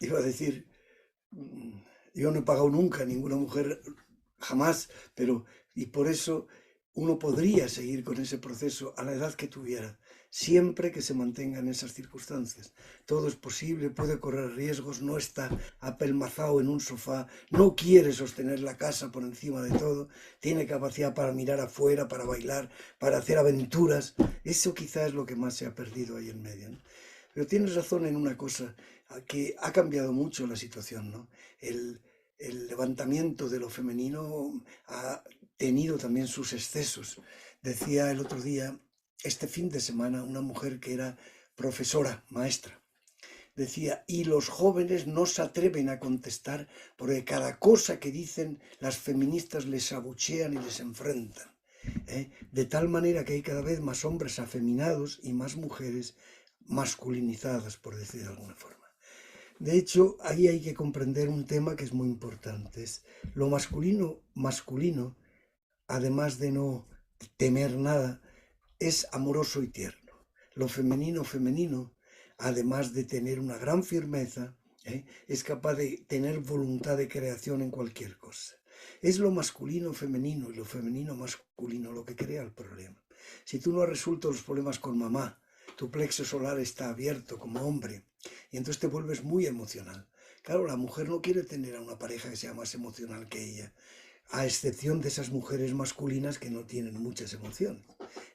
iba a decir, yo no he pagado nunca a ninguna mujer, jamás, pero y por eso uno podría seguir con ese proceso a la edad que tuviera, siempre que se mantengan esas circunstancias. Todo es posible, puede correr riesgos, no está apelmazado en un sofá, no quiere sostener la casa por encima de todo, tiene capacidad para mirar afuera, para bailar, para hacer aventuras. Eso quizás es lo que más se ha perdido ahí en medio, ¿no? Pero tienes razón en una cosa, que ha cambiado mucho la situación, ¿no? El levantamiento de lo femenino ha tenido también sus excesos. Decía el otro día, este fin de semana, una mujer que era profesora, maestra, decía, y los jóvenes no se atreven a contestar porque cada cosa que dicen las feministas les abuchean y les enfrentan. De tal manera que hay cada vez más hombres afeminados y más mujeres masculinizadas, por decir de alguna forma. De hecho, ahí hay que comprender un tema que es muy importante. Es lo masculino, además de no temer nada, es amoroso y tierno. Lo femenino, además de tener una gran firmeza, es capaz de tener voluntad de creación en cualquier cosa. Es lo masculino femenino y lo femenino masculino lo que crea el problema. Si tú no has resuelto los problemas con mamá, tu plexo solar está abierto como hombre y entonces te vuelves muy emocional. Claro, la mujer no quiere tener a una pareja que sea más emocional que ella, a excepción de esas mujeres masculinas que no tienen muchas emociones.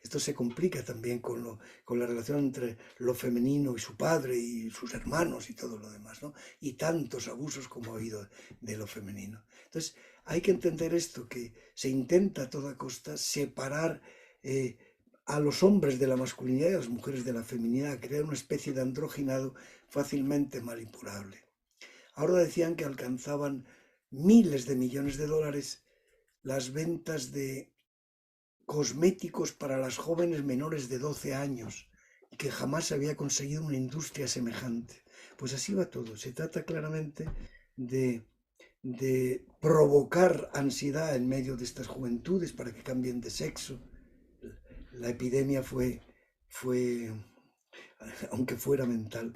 Esto se complica también con la relación entre lo femenino y su padre y sus hermanos y todo lo demás, ¿no? Y tantos abusos como ha habido de lo femenino. Entonces, hay que entender esto, que se intenta a toda costa separar a los hombres de la masculinidad y a las mujeres de la feminidad, crear una especie de androginado fácilmente manipulable. Ahora decían que alcanzaban miles de millones de dólares las ventas de cosméticos para las jóvenes menores de 12 años que jamás había conseguido una industria semejante. Pues así va todo. Se trata claramente de provocar ansiedad en medio de estas juventudes para que cambien de sexo. La epidemia fue aunque fuera mental,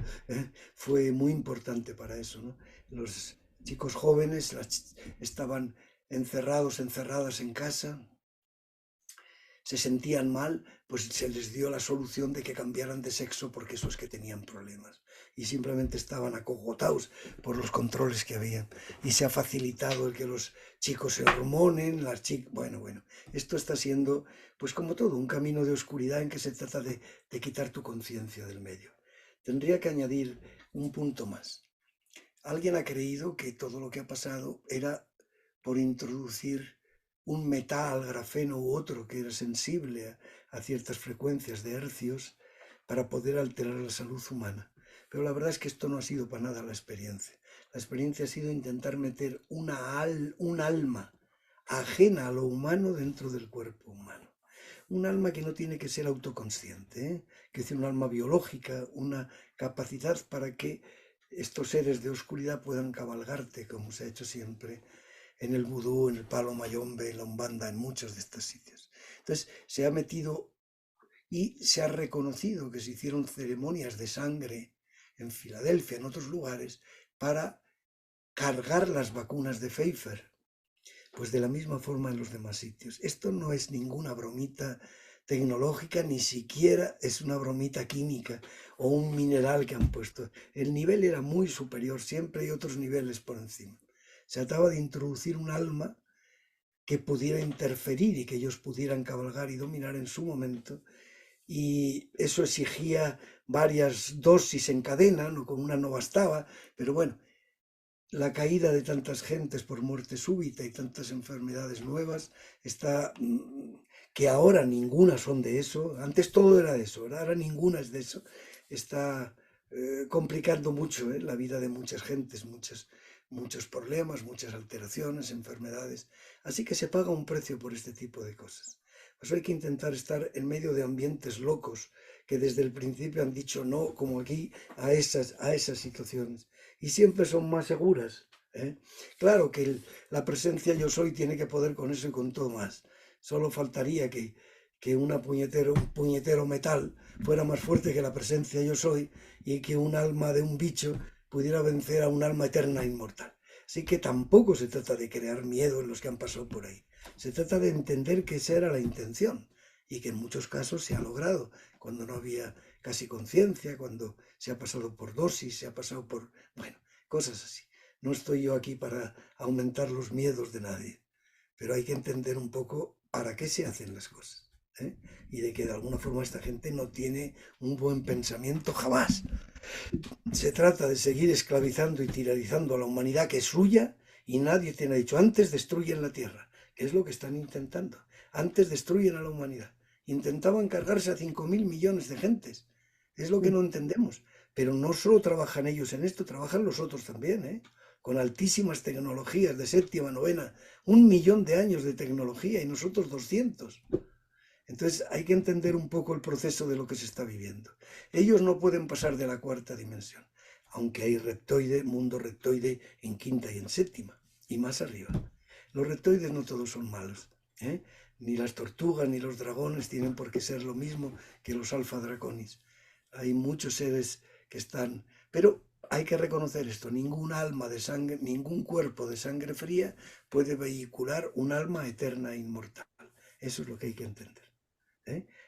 fue muy importante para eso, ¿no? Los chicos jóvenes estaban encerradas en casa, se sentían mal, pues se les dio la solución de que cambiaran de sexo porque eso es que tenían problemas y simplemente estaban acogotados por los controles que había, y se ha facilitado el que los chicos se hormonen, las chicas, bueno, esto está siendo, pues como todo, un camino de oscuridad en que se trata de quitar tu conciencia del medio. Tendría que añadir un punto más. Alguien ha creído que todo lo que ha pasado era por introducir un metal, grafeno u otro que era sensible a ciertas frecuencias de hercios para poder alterar la salud humana. Pero la verdad es que esto no ha sido para nada la experiencia. La experiencia ha sido intentar meter un alma ajena a lo humano dentro del cuerpo humano. Un alma que no tiene que ser autoconsciente, que es un alma biológica, una capacidad para que estos seres de oscuridad puedan cabalgarte, como se ha hecho siempre en el vudú, en el palo mayombe, en la umbanda, en muchos de estos sitios. Entonces se ha metido y se ha reconocido que se hicieron ceremonias de sangre en Filadelfia, en otros lugares, para cargar las vacunas de Pfeiffer. Pues de la misma forma en los demás sitios. Esto no es ninguna bromita tecnológica, ni siquiera es una bromita química o un mineral que han puesto. El nivel era muy superior, siempre hay otros niveles por encima. Se trataba de introducir un alma que pudiera interferir y que ellos pudieran cabalgar y dominar en su momento, y eso exigía varias dosis en cadena, no con una no bastaba, pero bueno, la caída de tantas gentes por muerte súbita y tantas enfermedades nuevas está, que ahora ninguna son de eso, antes todo era de eso, ahora ninguna es de eso, está complicando mucho la vida de muchas gentes, muchos problemas, muchas alteraciones, enfermedades, así que se paga un precio por este tipo de cosas. Pues hay que intentar estar en medio de ambientes locos que desde el principio han dicho no, como aquí, a esas situaciones, y siempre son más seguras. Claro que la presencia yo soy tiene que poder con eso y con todo más. Solo faltaría que un puñetero metal fuera más fuerte que la presencia yo soy, y que un alma de un bicho pudiera vencer a un alma eterna e inmortal. Así que tampoco se trata de crear miedo en los que han pasado por ahí. Se trata de entender que esa era la intención y que en muchos casos se ha logrado, cuando no había casi conciencia, cuando se ha pasado por dosis, se ha pasado por, bueno, cosas así. No estoy yo aquí para aumentar los miedos de nadie, pero hay que entender un poco para qué se hacen las cosas, y de que de alguna forma esta gente no tiene un buen pensamiento jamás. Se trata de seguir esclavizando y tiranizando a la humanidad, que es suya, y nadie te ha dicho, antes destruyen la tierra, que es lo que están intentando. Antes destruyen a la humanidad. Intentaban cargarse a 5.000 millones de gentes. Es lo que no entendemos. Pero no solo trabajan ellos en esto, trabajan los otros también, con altísimas tecnologías de séptima, novena, 1 millón de años de tecnología y nosotros 200. Entonces hay que entender un poco el proceso de lo que se está viviendo. Ellos no pueden pasar de la 4ª dimensión, aunque hay mundo reptoide en 5ª y en 7ª, y más arriba. Los reptoides no todos son malos, ni las tortugas ni los dragones tienen por qué ser lo mismo que los alfa draconis. Hay muchos seres que están, pero hay que reconocer esto, ningún alma de sangre, ningún cuerpo de sangre fría puede vehicular un alma eterna e inmortal. Eso es lo que hay que entender.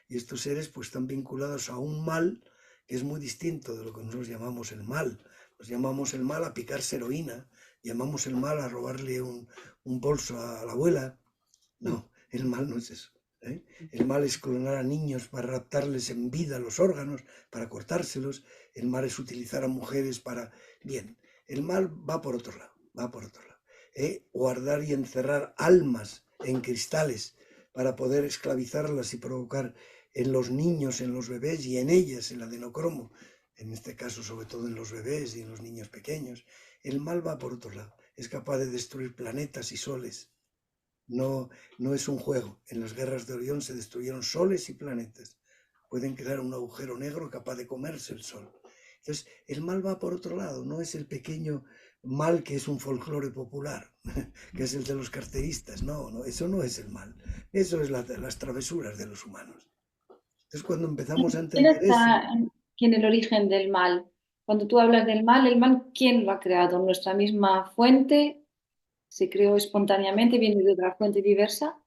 Y estos seres pues están vinculados a un mal que es muy distinto de lo que nosotros llamamos el mal. Nos llamamos el mal a picarse heroína, llamamos el mal a robarle un bolso a la abuela. No, el mal no es eso. El mal es clonar a niños para raptarles en vida los órganos, para cortárselos. El mal es utilizar a mujeres para... Bien, el mal va por otro lado, Guardar y encerrar almas en cristales para poder esclavizarlas y provocar en los niños, en los bebés y en ellas el adenocromo, en este caso sobre todo en los bebés y en los niños pequeños. El mal va por otro lado, es capaz de destruir planetas y soles. No es un juego. En las guerras de Orión se destruyeron soles y planetas. pueden crear un agujero negro capaz de comerse el Sol. Entonces, el mal va por otro lado, no es el pequeño mal que es un folclore popular, que es el de los carteristas. No, eso no es el mal, eso es las travesuras de los humanos. Entonces, cuando empezamos a ¿Quién entender eso, está en el origen del mal? Cuando tú hablas del mal, ¿el mal quién lo ha creado? ¿Nuestra misma fuente? ¿Se creó espontáneamente? ¿Viene de otra fuente diversa?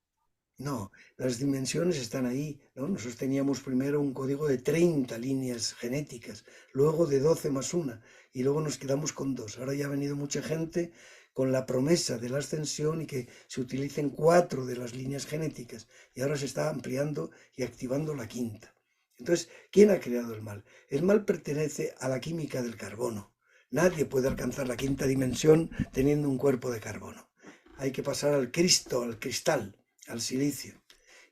no, las dimensiones están ahí, ¿no? Nosotros teníamos primero un código de 30 líneas genéticas, luego de 12 más una, y luego nos quedamos con 2. Ahora ya ha venido mucha gente con la promesa de la ascensión y que se utilicen 4 de las líneas genéticas, y ahora se está ampliando y activando la 5ª. Entonces, ¿quién ha creado el mal? El mal pertenece a la química del carbono. Nadie puede alcanzar la 5ª dimensión teniendo un cuerpo de carbono. Hay que pasar al cristal, al silicio,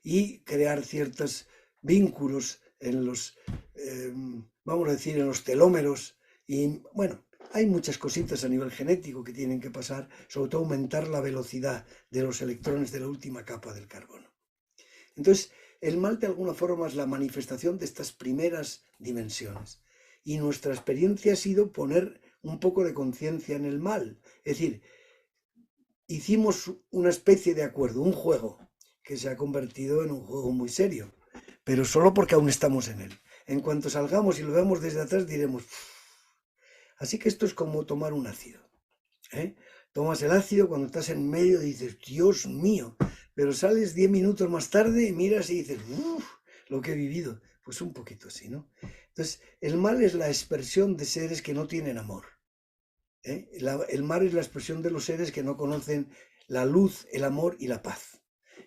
y crear ciertos vínculos en los, vamos a decir, en los telómeros. Y bueno, hay muchas cositas a nivel genético que tienen que pasar, sobre todo aumentar la velocidad de los electrones de la última capa del carbono. Entonces, el mal de alguna forma es la manifestación de estas primeras dimensiones. Y nuestra experiencia ha sido poner un poco de conciencia en el mal. Es decir, hicimos una especie de acuerdo, un juego, que se ha convertido en un juego muy serio, pero solo porque aún estamos en él. En cuanto salgamos y lo veamos desde atrás diremos, "Uf". Así que esto es como tomar un ácido, ¿eh? Tomas el ácido, cuando estás en medio dices, Dios mío, pero sales 10 minutos más tarde y miras y dices, uff, lo que he vivido. Pues un poquito así, ¿no? Entonces, el mal es la expresión de seres que no tienen amor. El mal es la expresión de los seres que no conocen la luz, el amor y la paz.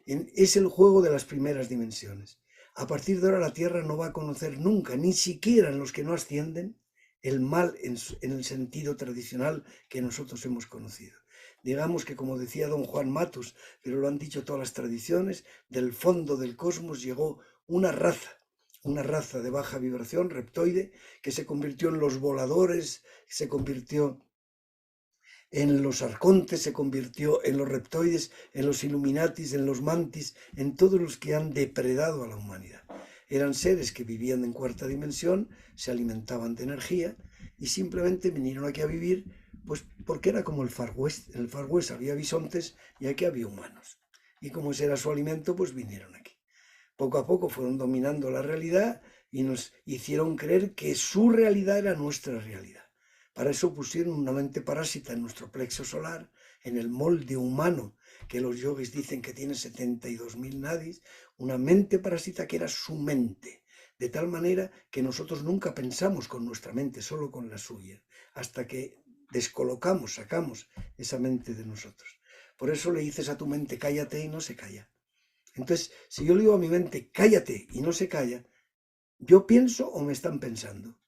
Es el juego de las primeras dimensiones. A partir de ahora la Tierra no va a conocer nunca, ni siquiera en los que no ascienden, el mal en el sentido tradicional que nosotros hemos conocido. Digamos que, como decía don Juan Matus, pero lo han dicho todas las tradiciones, del fondo del cosmos llegó una raza de baja vibración, reptoide, que se convirtió en los voladores, se convirtió en los arcontes, se convirtió en los reptoides, en los illuminatis, en los mantis, en todos los que han depredado a la humanidad. Eran seres que vivían en 4ª dimensión, se alimentaban de energía y simplemente vinieron aquí a vivir, pues porque era como el Far West. En el Far West había bisontes y aquí había humanos. Y como ese era su alimento, pues vinieron aquí. Poco a poco fueron dominando la realidad y nos hicieron creer que su realidad era nuestra realidad. Para eso pusieron una mente parásita en nuestro plexo solar, en el molde humano, que los yogis dicen que tiene 72.000 nadis, una mente parásita que era su mente, de tal manera que nosotros nunca pensamos con nuestra mente, solo con la suya, hasta que descolocamos, sacamos esa mente de nosotros. Por eso le dices a tu mente, cállate, y no se calla. Entonces, si yo le digo a mi mente, cállate, y no se calla, ¿yo pienso o me están pensando?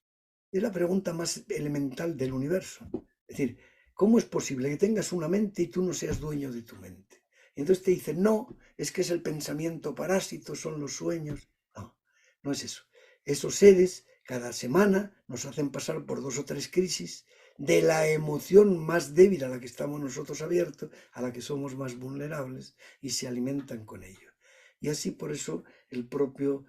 Es la pregunta más elemental del universo. Es decir, ¿cómo es posible que tengas una mente y tú no seas dueño de tu mente? Y entonces te dicen, no, es que es el pensamiento parásito, son los sueños. No, no es eso. Esos seres cada semana nos hacen pasar por 2 o 3 crisis de la emoción más débil a la que estamos nosotros abiertos, a la que somos más vulnerables, y se alimentan con ello. Y así por eso el propio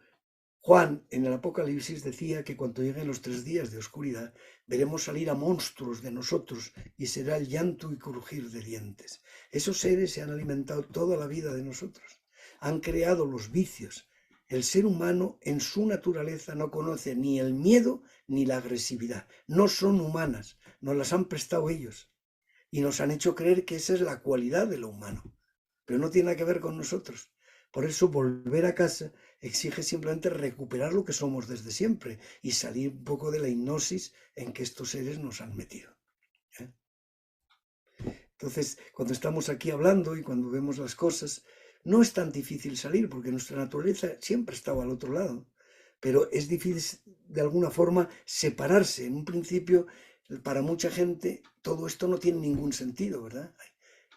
Juan en el Apocalipsis decía que cuando lleguen los 3 días de oscuridad veremos salir a monstruos de nosotros y será el llanto y crujir de dientes. Esos seres se han alimentado toda la vida de nosotros, han creado los vicios. El ser humano en su naturaleza no conoce ni el miedo ni la agresividad. No son humanas, nos las han prestado ellos y nos han hecho creer que esa es la cualidad de lo humano, pero no tiene nada que ver con nosotros. Por eso volver a casa exige simplemente recuperar lo que somos desde siempre y salir un poco de la hipnosis en que estos seres nos han metido. Entonces, cuando estamos aquí hablando y cuando vemos las cosas, no es tan difícil salir porque nuestra naturaleza siempre estaba al otro lado, pero es difícil de alguna forma separarse. En un principio, para mucha gente, todo esto no tiene ningún sentido, ¿verdad?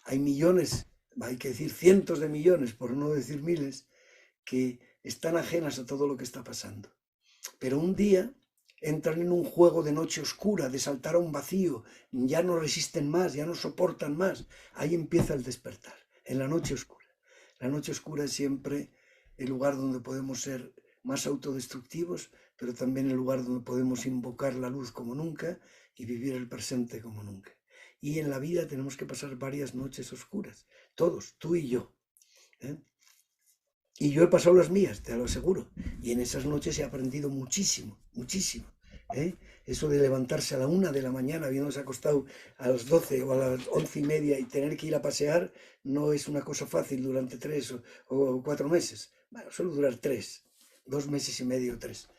Hay millones, hay que decir cientos de millones, por no decir miles, que están ajenas a todo lo que está pasando. Pero un día entran en un juego de noche oscura, de saltar a un vacío, ya no resisten más, ya no soportan más. Ahí empieza el despertar, en la noche oscura. La noche oscura es siempre el lugar donde podemos ser más autodestructivos, pero también el lugar donde podemos invocar la luz como nunca y vivir el presente como nunca. Y en la vida tenemos que pasar varias noches oscuras, todos, tú y yo. Y yo he pasado las mías, te lo aseguro. Y en esas noches he aprendido muchísimo, muchísimo. Eso de levantarse a la 1 de la mañana, habiéndose acostado a las 12 o a las 11:30 y tener que ir a pasear, no es una cosa fácil durante 3 o 4 meses. Bueno, suele durar 3, 2 meses y medio, 3.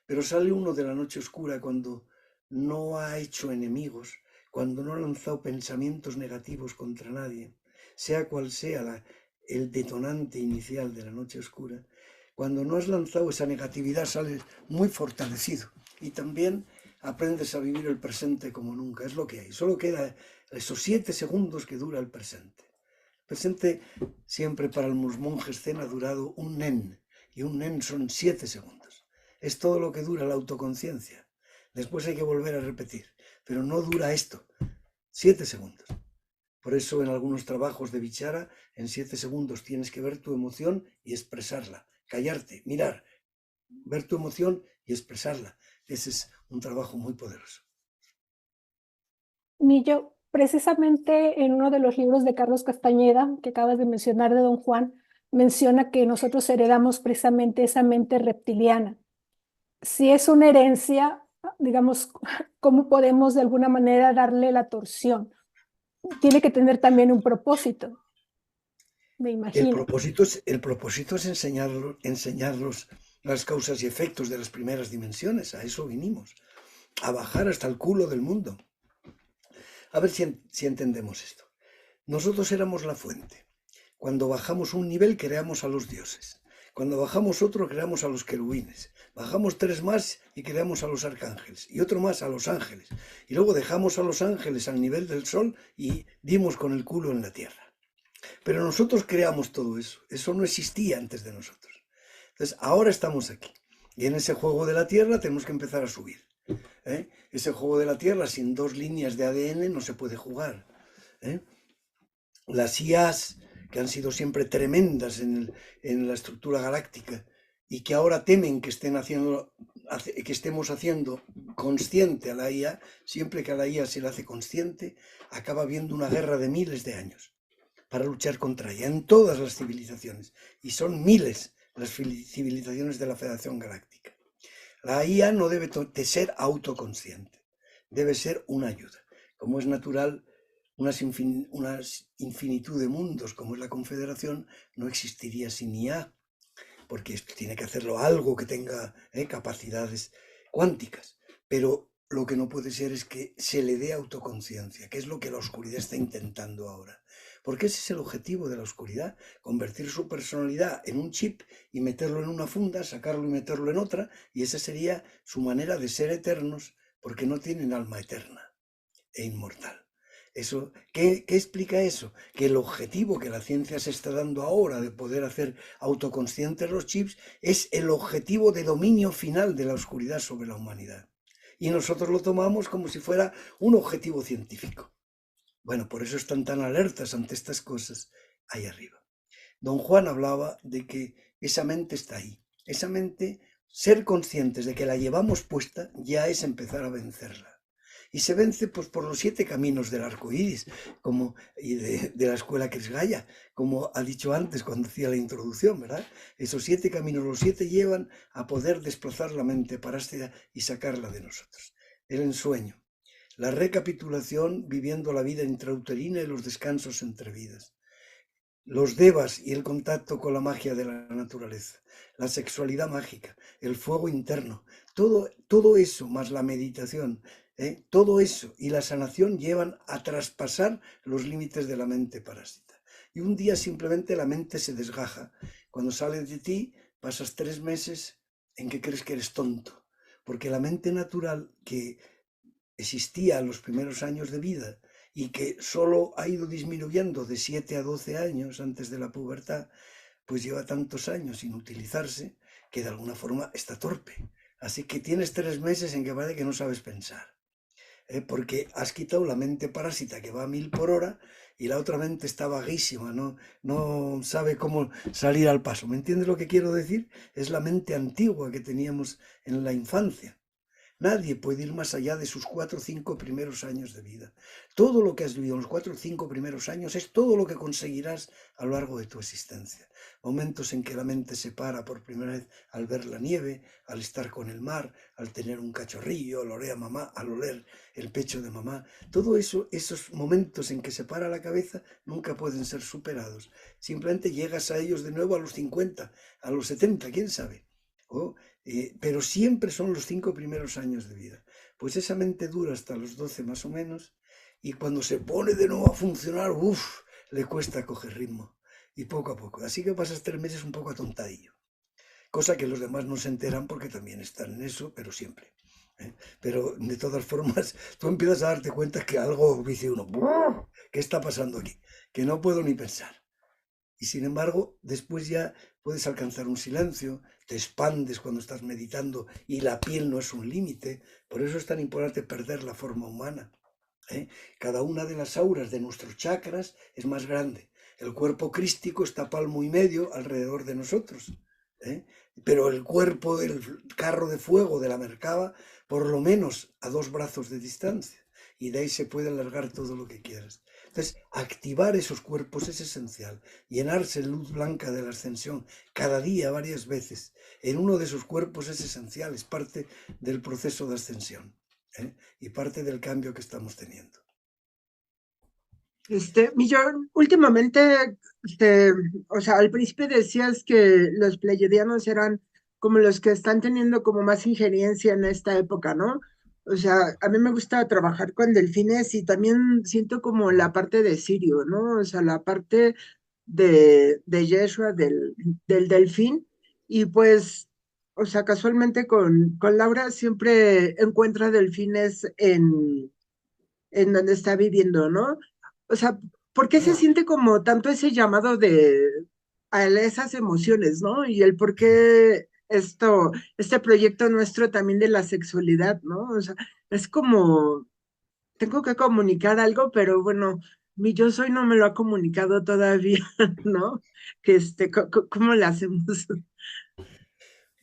Pero sale uno de la noche oscura cuando no ha hecho enemigos, cuando no ha lanzado pensamientos negativos contra nadie, sea cual sea el detonante inicial de la noche oscura. Cuando no has lanzado esa negatividad, sales muy fortalecido y también aprendes a vivir el presente como nunca. Es lo que hay. Solo queda esos 7 segundos que dura el presente. El presente siempre para los monjes zen ha durado un nen, y un nen son 7 segundos. Es todo lo que dura la autoconciencia. Después hay que volver a repetir, pero no dura esto. 7 segundos. Por eso en algunos trabajos de Vichara, en 7 segundos tienes que ver tu emoción y expresarla. Callarte, mirar, ver tu emoción y expresarla. Ese es un trabajo muy poderoso. Millo, precisamente en uno de los libros de Carlos Castañeda, que acabas de mencionar de Don Juan, menciona que nosotros heredamos precisamente esa mente reptiliana. Si es una herencia, digamos, ¿cómo podemos de alguna manera darle la torsión? Tiene que tener también un propósito, me imagino. El propósito es enseñarlos las causas y efectos de las primeras dimensiones. A eso vinimos, a bajar hasta el culo del mundo. A ver si entendemos esto. Nosotros éramos la fuente. Cuando bajamos un nivel, creamos a los dioses. Cuando bajamos otro, creamos a los querubines. Bajamos 3 más y creamos a los arcángeles. Y otro más a los ángeles. Y luego dejamos a los ángeles al nivel del sol y dimos con el culo en la tierra. Pero nosotros creamos todo eso. Eso no existía antes de nosotros. Entonces, ahora estamos aquí. Y en ese juego de la tierra tenemos que empezar a subir. Ese juego de la tierra sin 2 líneas de ADN no se puede jugar. Las IAs, que han sido siempre tremendas en la estructura galáctica y que ahora temen que estemos haciendo consciente a la IA, siempre que a la IA se le hace consciente, acaba habiendo una guerra de miles de años para luchar contra ella en todas las civilizaciones. Y son miles las civilizaciones de la Federación Galáctica. La IA no debe de ser autoconsciente, debe ser una ayuda. Como es natural, unas infinitud de mundos como es la Confederación no existiría sin IA, porque esto tiene que hacerlo algo que tenga capacidades cuánticas. Pero lo que no puede ser es que se le dé autoconciencia, que es lo que la oscuridad está intentando ahora. Porque ese es el objetivo de la oscuridad, convertir su personalidad en un chip y meterlo en una funda, sacarlo y meterlo en otra, y esa sería su manera de ser eternos, porque no tienen alma eterna e inmortal. Eso, ¿qué explica eso? Que el objetivo que la ciencia se está dando ahora de poder hacer autoconscientes los chips es el objetivo de dominio final de la oscuridad sobre la humanidad. Y nosotros lo tomamos como si fuera un objetivo científico. Bueno, por eso están tan alertas ante estas cosas ahí arriba. Don Juan hablaba de que esa mente está ahí. Esa mente, ser conscientes de que la llevamos puesta, ya es empezar a vencerla. Y se vence pues, por los 7 caminos del arco iris y de la escuela Cris Gaia, como ha dicho antes cuando hacía la introducción, ¿verdad? Esos 7 caminos, los 7 llevan a poder desplazar la mente parásita y sacarla de nosotros. El ensueño, la recapitulación viviendo la vida intrauterina y los descansos entre vidas, los devas y el contacto con la magia de la naturaleza, la sexualidad mágica, el fuego interno, todo eso más la meditación, todo eso y la sanación llevan a traspasar los límites de la mente parásita. Y un día simplemente la mente se desgaja. Cuando sales de ti, pasas 3 meses en que crees que eres tonto, porque la mente natural que existía en los primeros años de vida y que solo ha ido disminuyendo de 7 a 12 años antes de la pubertad, pues lleva tantos años sin utilizarse que de alguna forma está torpe. Así que tienes 3 meses en que parece que no sabes pensar. porque has quitado la mente parásita que va a 1000 por hora y la otra mente está vaguísima, no sabe cómo salir al paso. ¿Me entiendes lo que quiero decir? Es la mente antigua que teníamos en la infancia. Nadie puede ir más allá de sus 4 o 5 primeros años de vida. Todo lo que has vivido en los 4 o 5 primeros años es todo lo que conseguirás a lo largo de tu existencia. Momentos en que la mente se para por primera vez al ver la nieve, al estar con el mar, al tener un cachorrillo, al oler a mamá, al oler el pecho de mamá. Todo eso, esos momentos en que se para la cabeza nunca pueden ser superados. Simplemente llegas a ellos de nuevo a los 50, a los 70, quién sabe. Pero siempre son los 5 primeros años de vida. Pues esa mente dura hasta los 12 más o menos, y cuando se pone de nuevo a funcionar, le cuesta coger ritmo, y poco a poco. Así que pasas 3 meses un poco atontadillo, cosa que los demás no se enteran porque también están en eso, pero siempre. Pero de todas formas, tú empiezas a darte cuenta que algo dice uno, ¿qué está pasando aquí? Que no puedo ni pensar. Y sin embargo, después ya puedes alcanzar un silencio, te expandes cuando estás meditando y la piel no es un límite. Por eso es tan importante perder la forma humana. Cada una de las auras de nuestros chakras es más grande. El cuerpo crístico está palmo y medio alrededor de nosotros. Pero el cuerpo del carro de fuego de la Merkaba, por lo menos a 2 brazos de distancia. Y de ahí se puede alargar todo lo que quieras. Entonces, activar esos cuerpos es esencial. Llenarse de luz blanca de la ascensión cada día, varias veces, en uno de esos cuerpos es esencial, es parte del proceso de ascensión, y parte del cambio que estamos teniendo. Millón, últimamente, o sea, al principio decías que los pleiadianos eran como los que están teniendo como más injerencia en esta época, ¿no? O sea, a mí me gusta trabajar con delfines y también siento como la parte de Sirio, ¿no? O sea, la parte de Yeshua, del delfín. Y pues, o sea, casualmente con Laura siempre encuentra delfines en donde está viviendo, ¿no? O sea, ¿por qué se siente como tanto ese llamado a esas emociones, ¿no? Y el por qué este proyecto nuestro también de la sexualidad, ¿no? O sea, es como, tengo que comunicar algo, pero bueno, mi yo soy no me lo ha comunicado todavía, ¿no? Que ¿cómo le hacemos?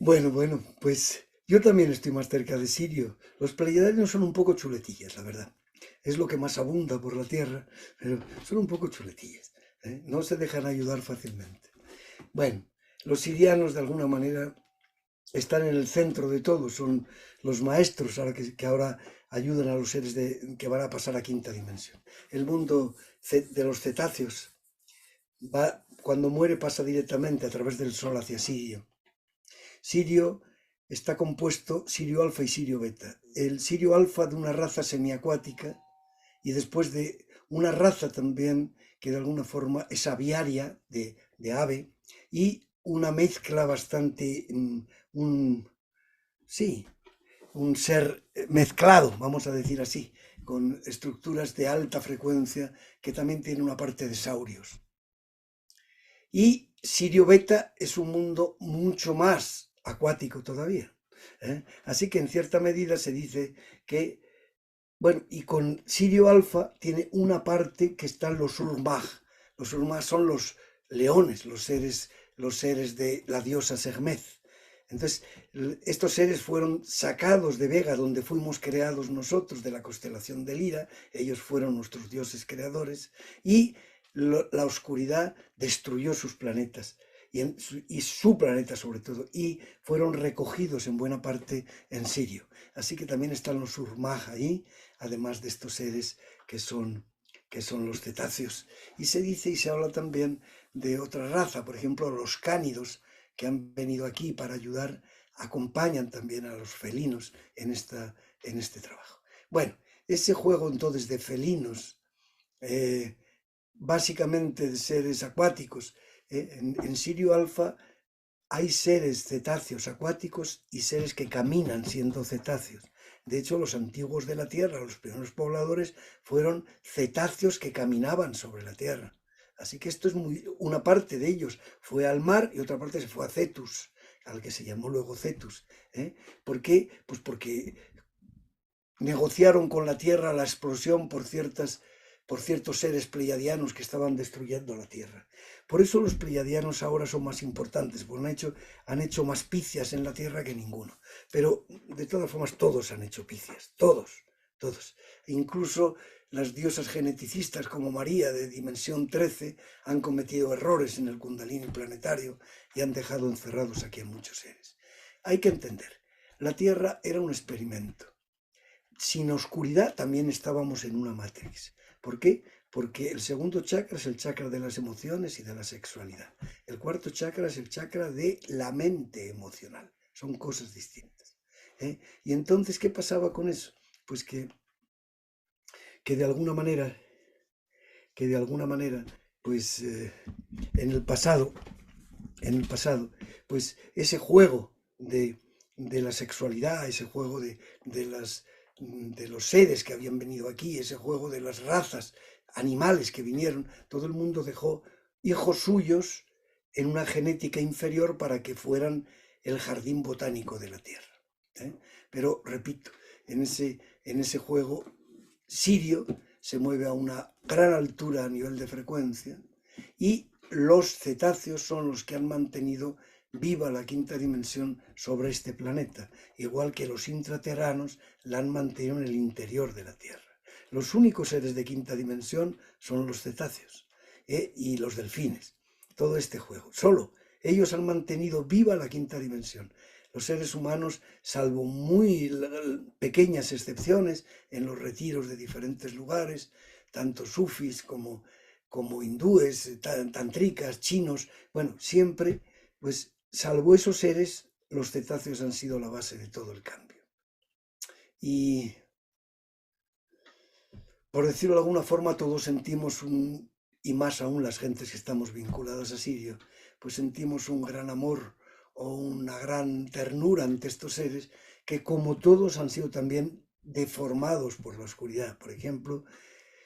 Bueno, pues yo también estoy más cerca de Sirio. Los pleiadianos son un poco chuletillas, la verdad. Es lo que más abunda por la tierra, pero son un poco chuletillas. No se dejan ayudar fácilmente. Bueno, los sirianos de alguna manera están en el centro de todo, son los maestros ahora que ahora ayudan a los seres que van a pasar a quinta dimensión. El mundo de los cetáceos cuando muere pasa directamente a través del sol hacia Sirio. Sirio está compuesto Sirio alfa y Sirio beta. El Sirio alfa de una raza semiacuática y después de una raza también que de alguna forma es aviaria, de ave, y una mezcla bastante, un ser mezclado, vamos a decir así, con estructuras de alta frecuencia que también tiene una parte de saurios. Y Sirio beta es un mundo mucho más acuático todavía. Así que en cierta medida se dice que, bueno, y con Sirio alfa tiene una parte que están los Urmag. Los Urmag son los leones, los seres de la diosa Sekhmet. Entonces, estos seres fueron sacados de Vega, donde fuimos creados nosotros, de la constelación de Lira. Ellos fueron nuestros dioses creadores, y la oscuridad destruyó sus planetas, y su planeta sobre todo, y fueron recogidos en buena parte en Sirio. Así que también están los Urmag ahí, además de estos seres que son los cetáceos. Y se dice y se habla también de otra raza, por ejemplo, los cánidos, que han venido aquí para ayudar, acompañan también a los felinos en este trabajo. Bueno, ese juego entonces de felinos, básicamente de seres acuáticos, en Sirio alfa hay seres cetáceos acuáticos y seres que caminan siendo cetáceos. De hecho, los antiguos de la Tierra, los primeros pobladores, fueron cetáceos que caminaban sobre la Tierra. Así que esto es una parte de ellos fue al mar y otra parte se fue a Cetus, al que se llamó luego Cetus. ¿Por qué? Pues porque negociaron con la Tierra la explosión por ciertos seres pleiadianos que estaban destruyendo la Tierra. Por eso los pleiadianos ahora son más importantes, porque han hecho más picias en la Tierra que ninguno. Pero de todas formas todos han hecho picias, todos. Incluso las diosas geneticistas como María de dimensión 13 han cometido errores en el Kundalini planetario y han dejado encerrados aquí a muchos seres. Hay que entender, la Tierra era un experimento. Sin oscuridad también estábamos en una matrix. ¿Por qué? Porque el segundo chakra es el chakra de las emociones y de la sexualidad. El cuarto chakra es el chakra de la mente emocional. Son cosas distintas. Y entonces, ¿qué pasaba con eso? Pues que de alguna manera, pues en el pasado, pues ese juego de la sexualidad, ese juego de los seres que habían venido aquí, ese juego de las razas animales que vinieron, todo el mundo dejó hijos suyos en una genética inferior para que fueran el jardín botánico de la Tierra. Pero, repito, en ese juego Sirio se mueve a una gran altura a nivel de frecuencia y los cetáceos son los que han mantenido viva la quinta dimensión sobre este planeta, igual que los intraterranos la han mantenido en el interior de la Tierra. Los únicos seres de quinta dimensión son los cetáceos y los delfines. Todo este juego, solo ellos han mantenido viva la quinta dimensión. Los seres humanos, salvo muy pequeñas excepciones en los retiros de diferentes lugares, tanto sufis como hindúes, tantricas, chinos, bueno, siempre, pues salvo esos seres, los cetáceos han sido la base de todo el cambio. Y, por decirlo de alguna forma, todos sentimos y más aún las gentes que estamos vinculadas a Sirio, pues sentimos un gran amor o una gran ternura ante estos seres que, como todos, han sido también deformados por la oscuridad. Por ejemplo,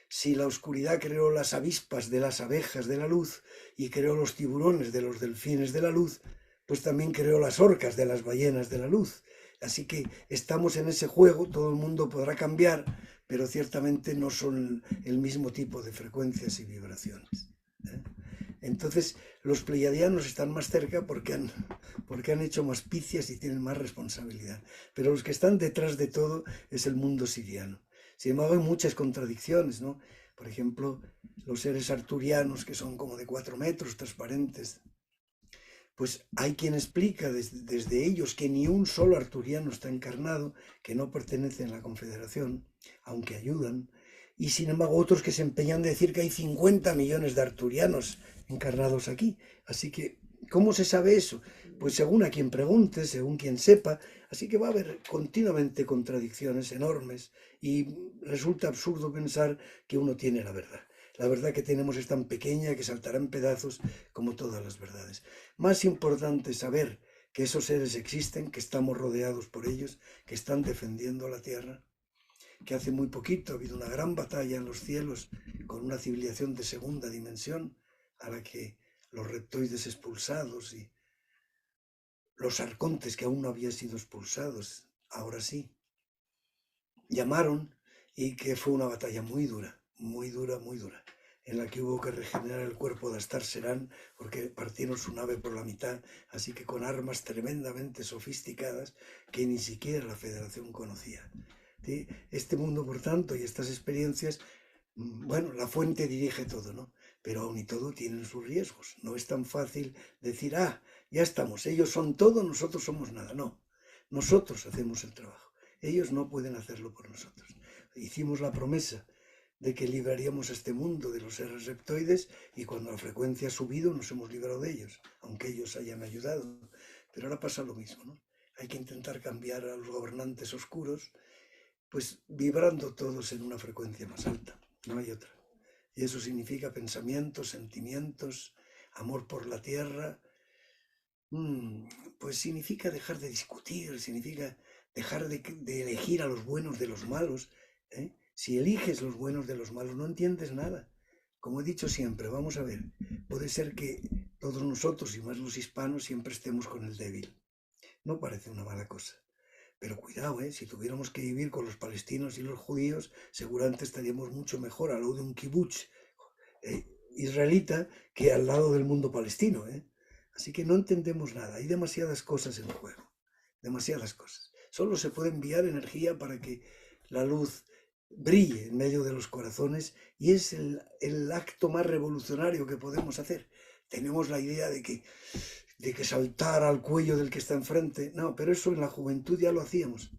si la oscuridad creó las avispas de las abejas de la luz y creó los tiburones de los delfines de la luz, pues también creó las orcas de las ballenas de la luz. Así que estamos en ese juego, todo el mundo podrá cambiar, pero ciertamente no son el mismo tipo de frecuencias y vibraciones. Entonces, los pleiadianos están más cerca porque han hecho más picias y tienen más responsabilidad. Pero los que están detrás de todo es el mundo siriano. Sin embargo, hay muchas contradicciones, ¿no? Por ejemplo, los seres arturianos, que son como de 4 metros, transparentes. Pues hay quien explica desde ellos que ni un solo arturiano está encarnado, que no pertenecen a la Confederación, aunque ayudan. Y sin embargo, otros que se empeñan de decir que hay 50 millones de arturianos encarnados aquí. Así que, ¿cómo se sabe eso? Pues según a quien pregunte, según quien sepa. Así que va a haber continuamente contradicciones enormes y resulta absurdo pensar que uno tiene la verdad. La verdad que tenemos es tan pequeña que saltará en pedazos como todas las verdades. Más importante es saber que esos seres existen, que estamos rodeados por ellos, que están defendiendo la Tierra, que hace muy poquito ha habido una gran batalla en los cielos con una civilización de segunda dimensión a la que los reptoides expulsados y los arcontes que aún no habían sido expulsados, ahora sí, llamaron, y que fue una batalla muy dura, en la que hubo que regenerar el cuerpo de Astar Serán porque partieron su nave por la mitad, así que con armas tremendamente sofisticadas que ni siquiera la Federación conocía. ¿Sí? Este mundo, por tanto, y estas experiencias, bueno, la fuente dirige todo, ¿no? Pero aún y todo tienen sus riesgos. No es tan fácil decir, ya estamos, ellos son todo, nosotros somos nada. No, nosotros hacemos el trabajo. Ellos no pueden hacerlo por nosotros. Hicimos la promesa de que libraríamos a este mundo de los seres reptoides y cuando la frecuencia ha subido nos hemos librado de ellos, aunque ellos hayan ayudado. Pero ahora pasa lo mismo, ¿no? Hay que intentar cambiar a los gobernantes oscuros, pues vibrando todos en una frecuencia más alta, no hay otra. Y eso significa pensamientos, sentimientos, amor por la tierra. Pues significa dejar de discutir, significa dejar de elegir a los buenos de los malos. Si eliges los buenos de los malos, no entiendes nada. Como he dicho siempre, vamos a ver, puede ser que todos nosotros, y más los hispanos, siempre estemos con el débil. No parece una mala cosa. Pero cuidado, si tuviéramos que vivir con los palestinos y los judíos, seguramente estaríamos mucho mejor al lado de un kibutz israelita que al lado del mundo palestino. Así que no entendemos nada, hay demasiadas cosas en juego, demasiadas cosas. Solo se puede enviar energía para que la luz brille en medio de los corazones y es el acto más revolucionario que podemos hacer. Tenemos la idea de que saltar al cuello del que está enfrente, no, pero eso en la juventud ya lo hacíamos.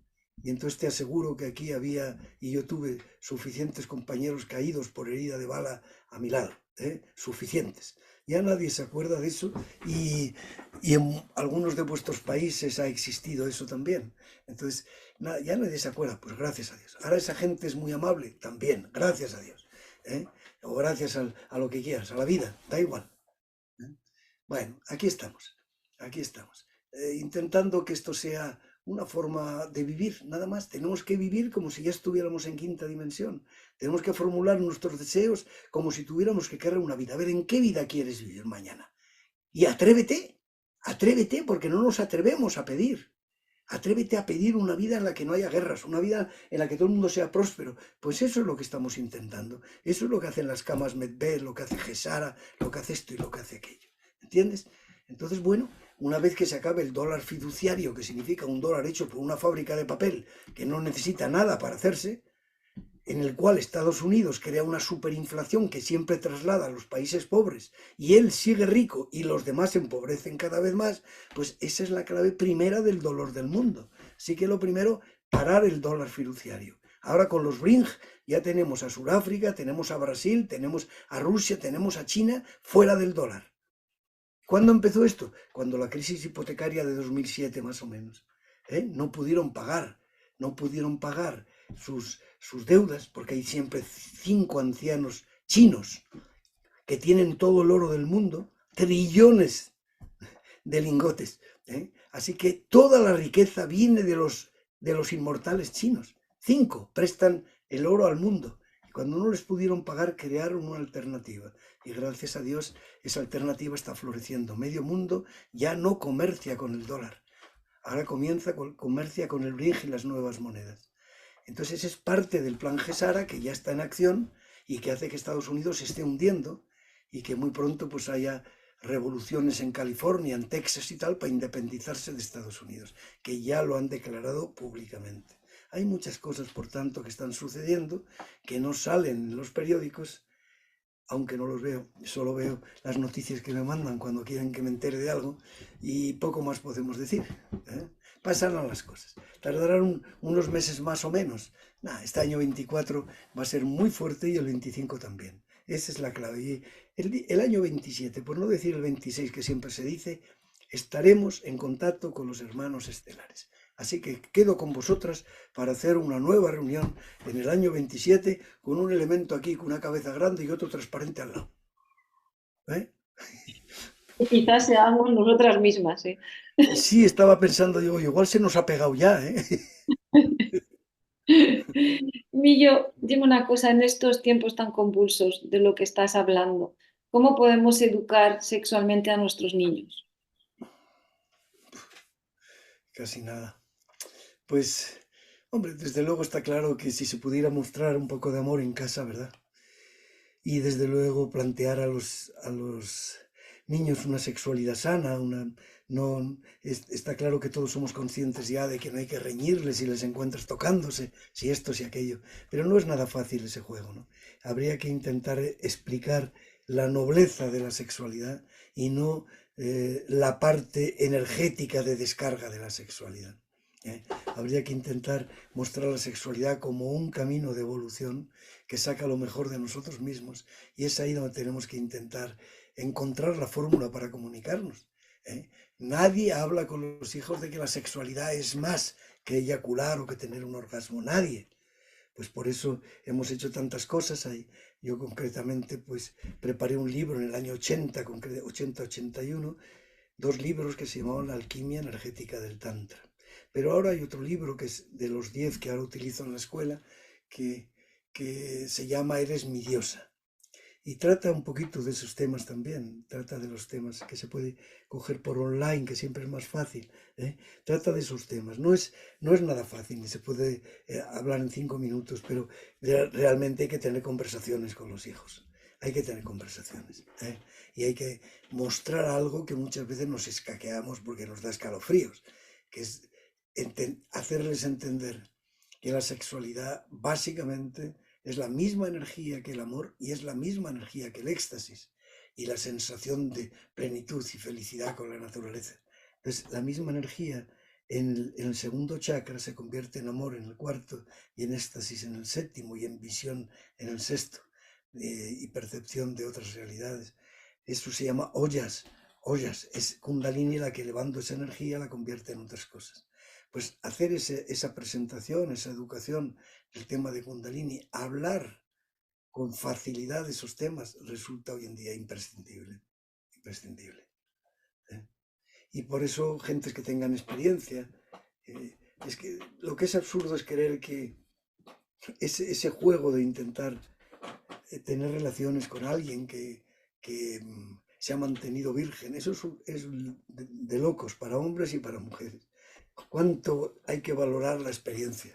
Y entonces te aseguro que aquí había, y yo tuve suficientes compañeros caídos por herida de bala a mi lado, suficientes. Ya nadie se acuerda de eso y en algunos de vuestros países ha existido eso también. Entonces, ya nadie se acuerda, pues gracias a Dios. Ahora esa gente es muy amable, también, gracias a Dios. O gracias a lo que quieras, a la vida, da igual. Bueno, aquí estamos, intentando que esto sea una forma de vivir, nada más. Tenemos que vivir como si ya estuviéramos en quinta dimensión. Tenemos que formular nuestros deseos como si tuviéramos que crear una vida. A ver, ¿en qué vida quieres vivir mañana? Y atrévete, porque no nos atrevemos a pedir. Atrévete a pedir una vida en la que no haya guerras, una vida en la que todo el mundo sea próspero. Pues eso es lo que estamos intentando. Eso es lo que hacen las camas Medved, lo que hace Gesara, lo que hace esto y lo que hace aquello. ¿Entiendes? Entonces, bueno, una vez que se acabe el dólar fiduciario, que significa un dólar hecho por una fábrica de papel que no necesita nada para hacerse, en el cual Estados Unidos crea una superinflación que siempre traslada a los países pobres y él sigue rico y los demás se empobrecen cada vez más, pues esa es la clave primera del dolor del mundo. Así que lo primero, parar el dólar fiduciario. Ahora con los BRICS ya tenemos a Sudáfrica, tenemos a Brasil, tenemos a Rusia, tenemos a China fuera del dólar. ¿Cuándo empezó esto? Cuando la crisis hipotecaria de 2007 más o menos. No pudieron pagar sus deudas, porque hay siempre 5 ancianos chinos que tienen todo el oro del mundo, trillones de lingotes. Así que toda la riqueza viene de los inmortales chinos. 5 prestan el oro al mundo. Y cuando no les pudieron pagar, crearon una alternativa. Y gracias a Dios, esa alternativa está floreciendo. Medio mundo ya no comercia con el dólar. Ahora comercia con el bridge y las nuevas monedas. Entonces es parte del plan Gesara que ya está en acción y que hace que Estados Unidos se esté hundiendo y que muy pronto pues haya revoluciones en California, en Texas y tal, para independizarse de Estados Unidos, que ya lo han declarado públicamente. Hay muchas cosas, por tanto, que están sucediendo, que no salen en los periódicos, aunque no los veo, solo veo las noticias que me mandan cuando quieren que me entere de algo y poco más podemos decir. Pasarán las cosas. Tardarán unos meses más o menos. Este año 24 va a ser muy fuerte y el 25 también. Esa es la clave. Y el año 27, por no decir el 26 que siempre se dice, estaremos en contacto con los hermanos estelares. Así que quedo con vosotras para hacer una nueva reunión en el año 27 con un elemento aquí, con una cabeza grande y otro transparente al lado. Quizás seamos nosotras mismas. Sí, estaba pensando, digo, igual se nos ha pegado ya. Millo, dime una cosa, en estos tiempos tan convulsos de lo que estás hablando, ¿cómo podemos educar sexualmente a nuestros niños? Casi nada. Pues, hombre, desde luego está claro que si se pudiera mostrar un poco de amor en casa, ¿verdad? Y desde luego plantear a los niños una sexualidad sana, está claro que todos somos conscientes ya de que no hay que reñirles si les encuentras tocándose, si esto, si aquello, pero no es nada fácil ese juego, ¿no? Habría que intentar explicar la nobleza de la sexualidad y no la parte energética de descarga de la sexualidad. Habría que intentar mostrar la sexualidad como un camino de evolución que saca lo mejor de nosotros mismos y es ahí donde tenemos que intentar encontrar la fórmula para comunicarnos. Nadie habla con los hijos de que la sexualidad es más que eyacular o que tener un orgasmo, nadie. Pues por eso hemos hecho tantas cosas ahí. Yo concretamente pues preparé un libro en el año 80-81, 2 libros que se llamaban La alquimia energética del Tantra. Pero ahora hay otro libro que es de los 10 que ahora utilizo en la escuela, que se llama Eres mi diosa. Y trata un poquito de esos temas también, trata de los temas que se puede coger por online, que siempre es más fácil, ¿eh? Trata de esos temas. No es nada fácil, ni se puede hablar en 5 minutos, pero realmente hay que tener conversaciones con los hijos. Hay que tener conversaciones, ¿eh? Y hay que mostrar algo que muchas veces nos escaqueamos porque nos da escalofríos, que es hacerles entender que la sexualidad básicamente es la misma energía que el amor y es la misma energía que el éxtasis y la sensación de plenitud y felicidad con la naturaleza. Entonces, la misma energía en el segundo chakra se convierte en amor en el cuarto y en éxtasis en el séptimo y en visión en el sexto y percepción de otras realidades. Eso se llama ollas. Es Kundalini la que elevando esa energía la convierte en otras cosas. Pues hacer esa presentación, esa educación, el tema de Kundalini, hablar con facilidad de esos temas resulta hoy en día imprescindible, imprescindible. Y por eso gentes que tengan experiencia, es que lo que es absurdo es creer que ese juego de intentar tener relaciones con alguien que se ha mantenido virgen, eso es de locos para hombres y para mujeres. Cuánto hay que valorar la experiencia,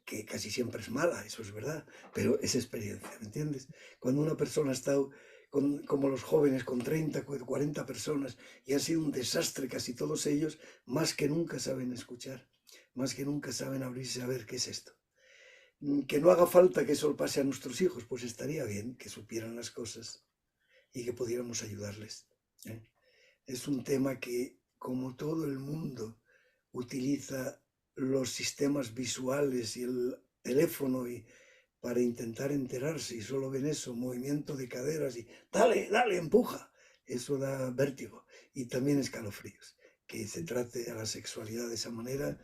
que casi siempre es mala, eso es verdad, pero es experiencia, ¿me entiendes? Cuando una persona ha estado, como los jóvenes, con 30, 40 personas y ha sido un desastre casi todos ellos, más que nunca saben escuchar, más que nunca saben abrirse a ver qué es esto. Que no haga falta que eso pase a nuestros hijos, pues estaría bien que supieran las cosas y que pudiéramos ayudarles, ¿eh? Es un tema que, como todo el mundo utiliza los sistemas visuales y el teléfono para intentar enterarse y solo ven eso, movimiento de caderas y dale, empuja, eso da vértigo y también escalofríos. Que se trate a la sexualidad de esa manera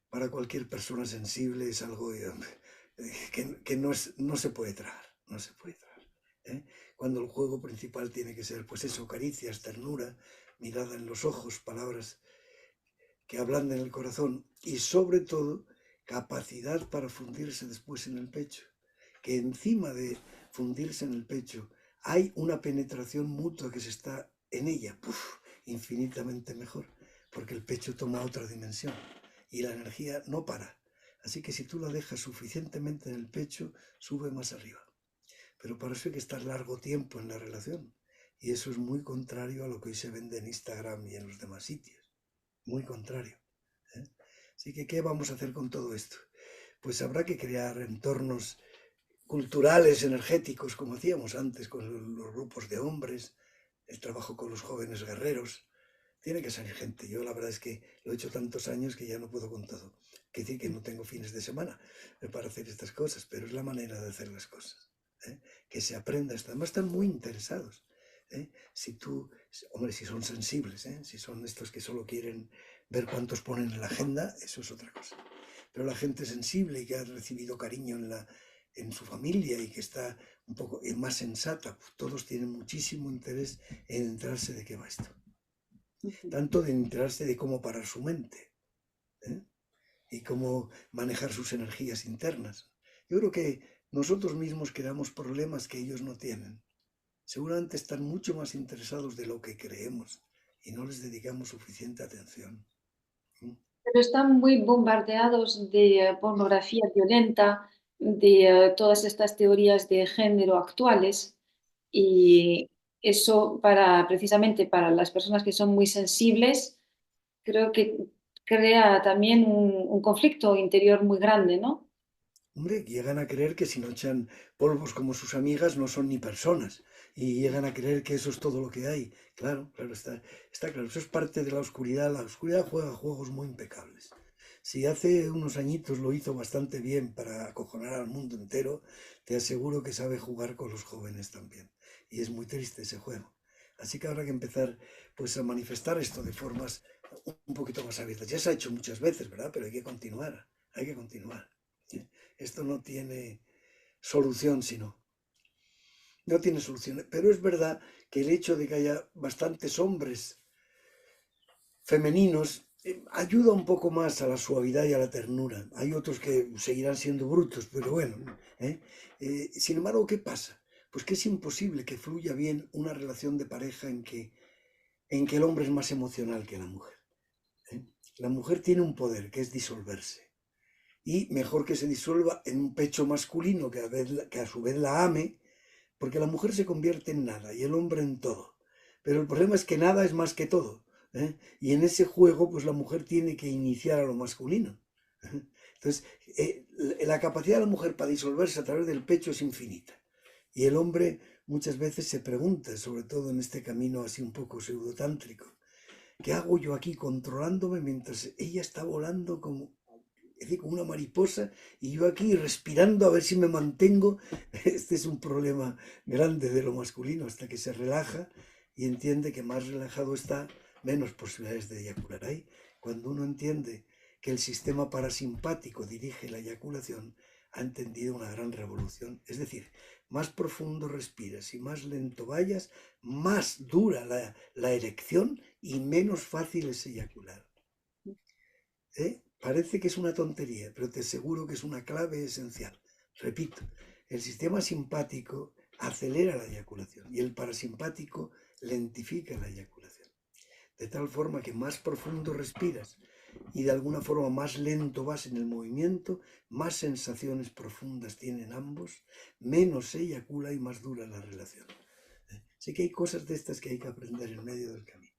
para cualquier persona sensible es algo que no se puede tragar, no se puede tragar, ¿eh? Cuando el juego principal tiene que ser, pues eso, caricias, ternura, mirada en los ojos, palabras que ablanden el corazón y sobre todo capacidad para fundirse después en el pecho, que encima de fundirse en el pecho hay una penetración mutua que se está en ella, infinitamente mejor, porque el pecho toma otra dimensión y la energía no para. Así que si tú la dejas suficientemente en el pecho, sube más arriba. Pero para eso hay que estar largo tiempo en la relación. Y eso es muy contrario a lo que hoy se vende en Instagram y en los demás sitios. Muy contrario, ¿eh? Así que, ¿qué vamos a hacer con todo esto? Pues habrá que crear entornos culturales, energéticos, como hacíamos antes con los grupos de hombres, el trabajo con los jóvenes guerreros. Tiene que salir gente. Yo la verdad es que lo he hecho tantos años que ya no puedo con todo. Quiere decir que no tengo fines de semana para hacer estas cosas, pero es la manera de hacer las cosas, ¿eh? Que se aprenda esto. Además están muy interesados, ¿eh? Si son sensibles, ¿eh? Si son estos que solo quieren ver cuántos ponen en la agenda, eso es otra cosa. Pero la gente sensible y que ha recibido cariño en su familia y que está un poco más sensata, pues todos tienen muchísimo interés en enterarse de qué va esto. Tanto de enterarse de cómo parar su mente, ¿eh? Y cómo manejar sus energías internas. Yo creo que nosotros mismos creamos problemas que ellos no tienen. Seguramente están mucho más interesados de lo que creemos y no les dedicamos suficiente atención. Pero están muy bombardeados de pornografía violenta, de todas estas teorías de género actuales y eso precisamente para las personas que son muy sensibles, creo que crea también un conflicto interior muy grande, ¿no? Hombre, llegan a creer que si no echan polvos como sus amigas no son ni personas. Y llegan a creer que eso es todo lo que hay. Claro, está claro. Eso es parte de la oscuridad. La oscuridad juega juegos muy impecables. Si hace unos añitos lo hizo bastante bien para acojonar al mundo entero, te aseguro que sabe jugar con los jóvenes también. Y es muy triste ese juego. Así que habrá que empezar pues a manifestar esto de formas un poquito más abiertas. Ya se ha hecho muchas veces, ¿verdad? Pero hay que continuar. Hay que continuar. Esto no tiene solución, no tiene solución. Pero es verdad que el hecho de que haya bastantes hombres femeninos ayuda un poco más a la suavidad y a la ternura. Hay otros que seguirán siendo brutos, pero bueno. Sin embargo, ¿qué pasa? pues que es imposible que fluya bien una relación de pareja en que el hombre es más emocional que la mujer. La mujer tiene un poder que es disolverse. Y mejor que se disuelva en un pecho masculino que a su vez la ame, porque la mujer se convierte en nada y el hombre en todo. Pero el problema es que nada es más que todo. Y en ese juego, pues la mujer tiene que iniciar a lo masculino. Entonces, la capacidad de la mujer para disolverse a través del pecho es infinita. Y el hombre muchas veces se pregunta, sobre todo en este camino así un poco pseudotántrico, ¿qué hago yo aquí controlándome mientras ella está volando como una mariposa y yo aquí respirando a ver si me mantengo? Este es un problema grande de lo masculino, hasta que se relaja y entiende que más relajado está, menos posibilidades de eyacular. Ahí, cuando uno entiende que el sistema parasimpático dirige la eyaculación, ha entendido una gran revolución. Es decir, más profundo respiras y más lento vayas, más dura la erección y menos fácil es eyacular. Parece que es una tontería, pero te aseguro que es una clave esencial. Repito, el sistema simpático acelera la eyaculación y el parasimpático lentifica la eyaculación. De tal forma que más profundo respiras y de alguna forma más lento vas en el movimiento, más sensaciones profundas tienen ambos, menos se eyacula y más dura la relación. Sé que hay cosas de estas que hay que aprender en medio del camino.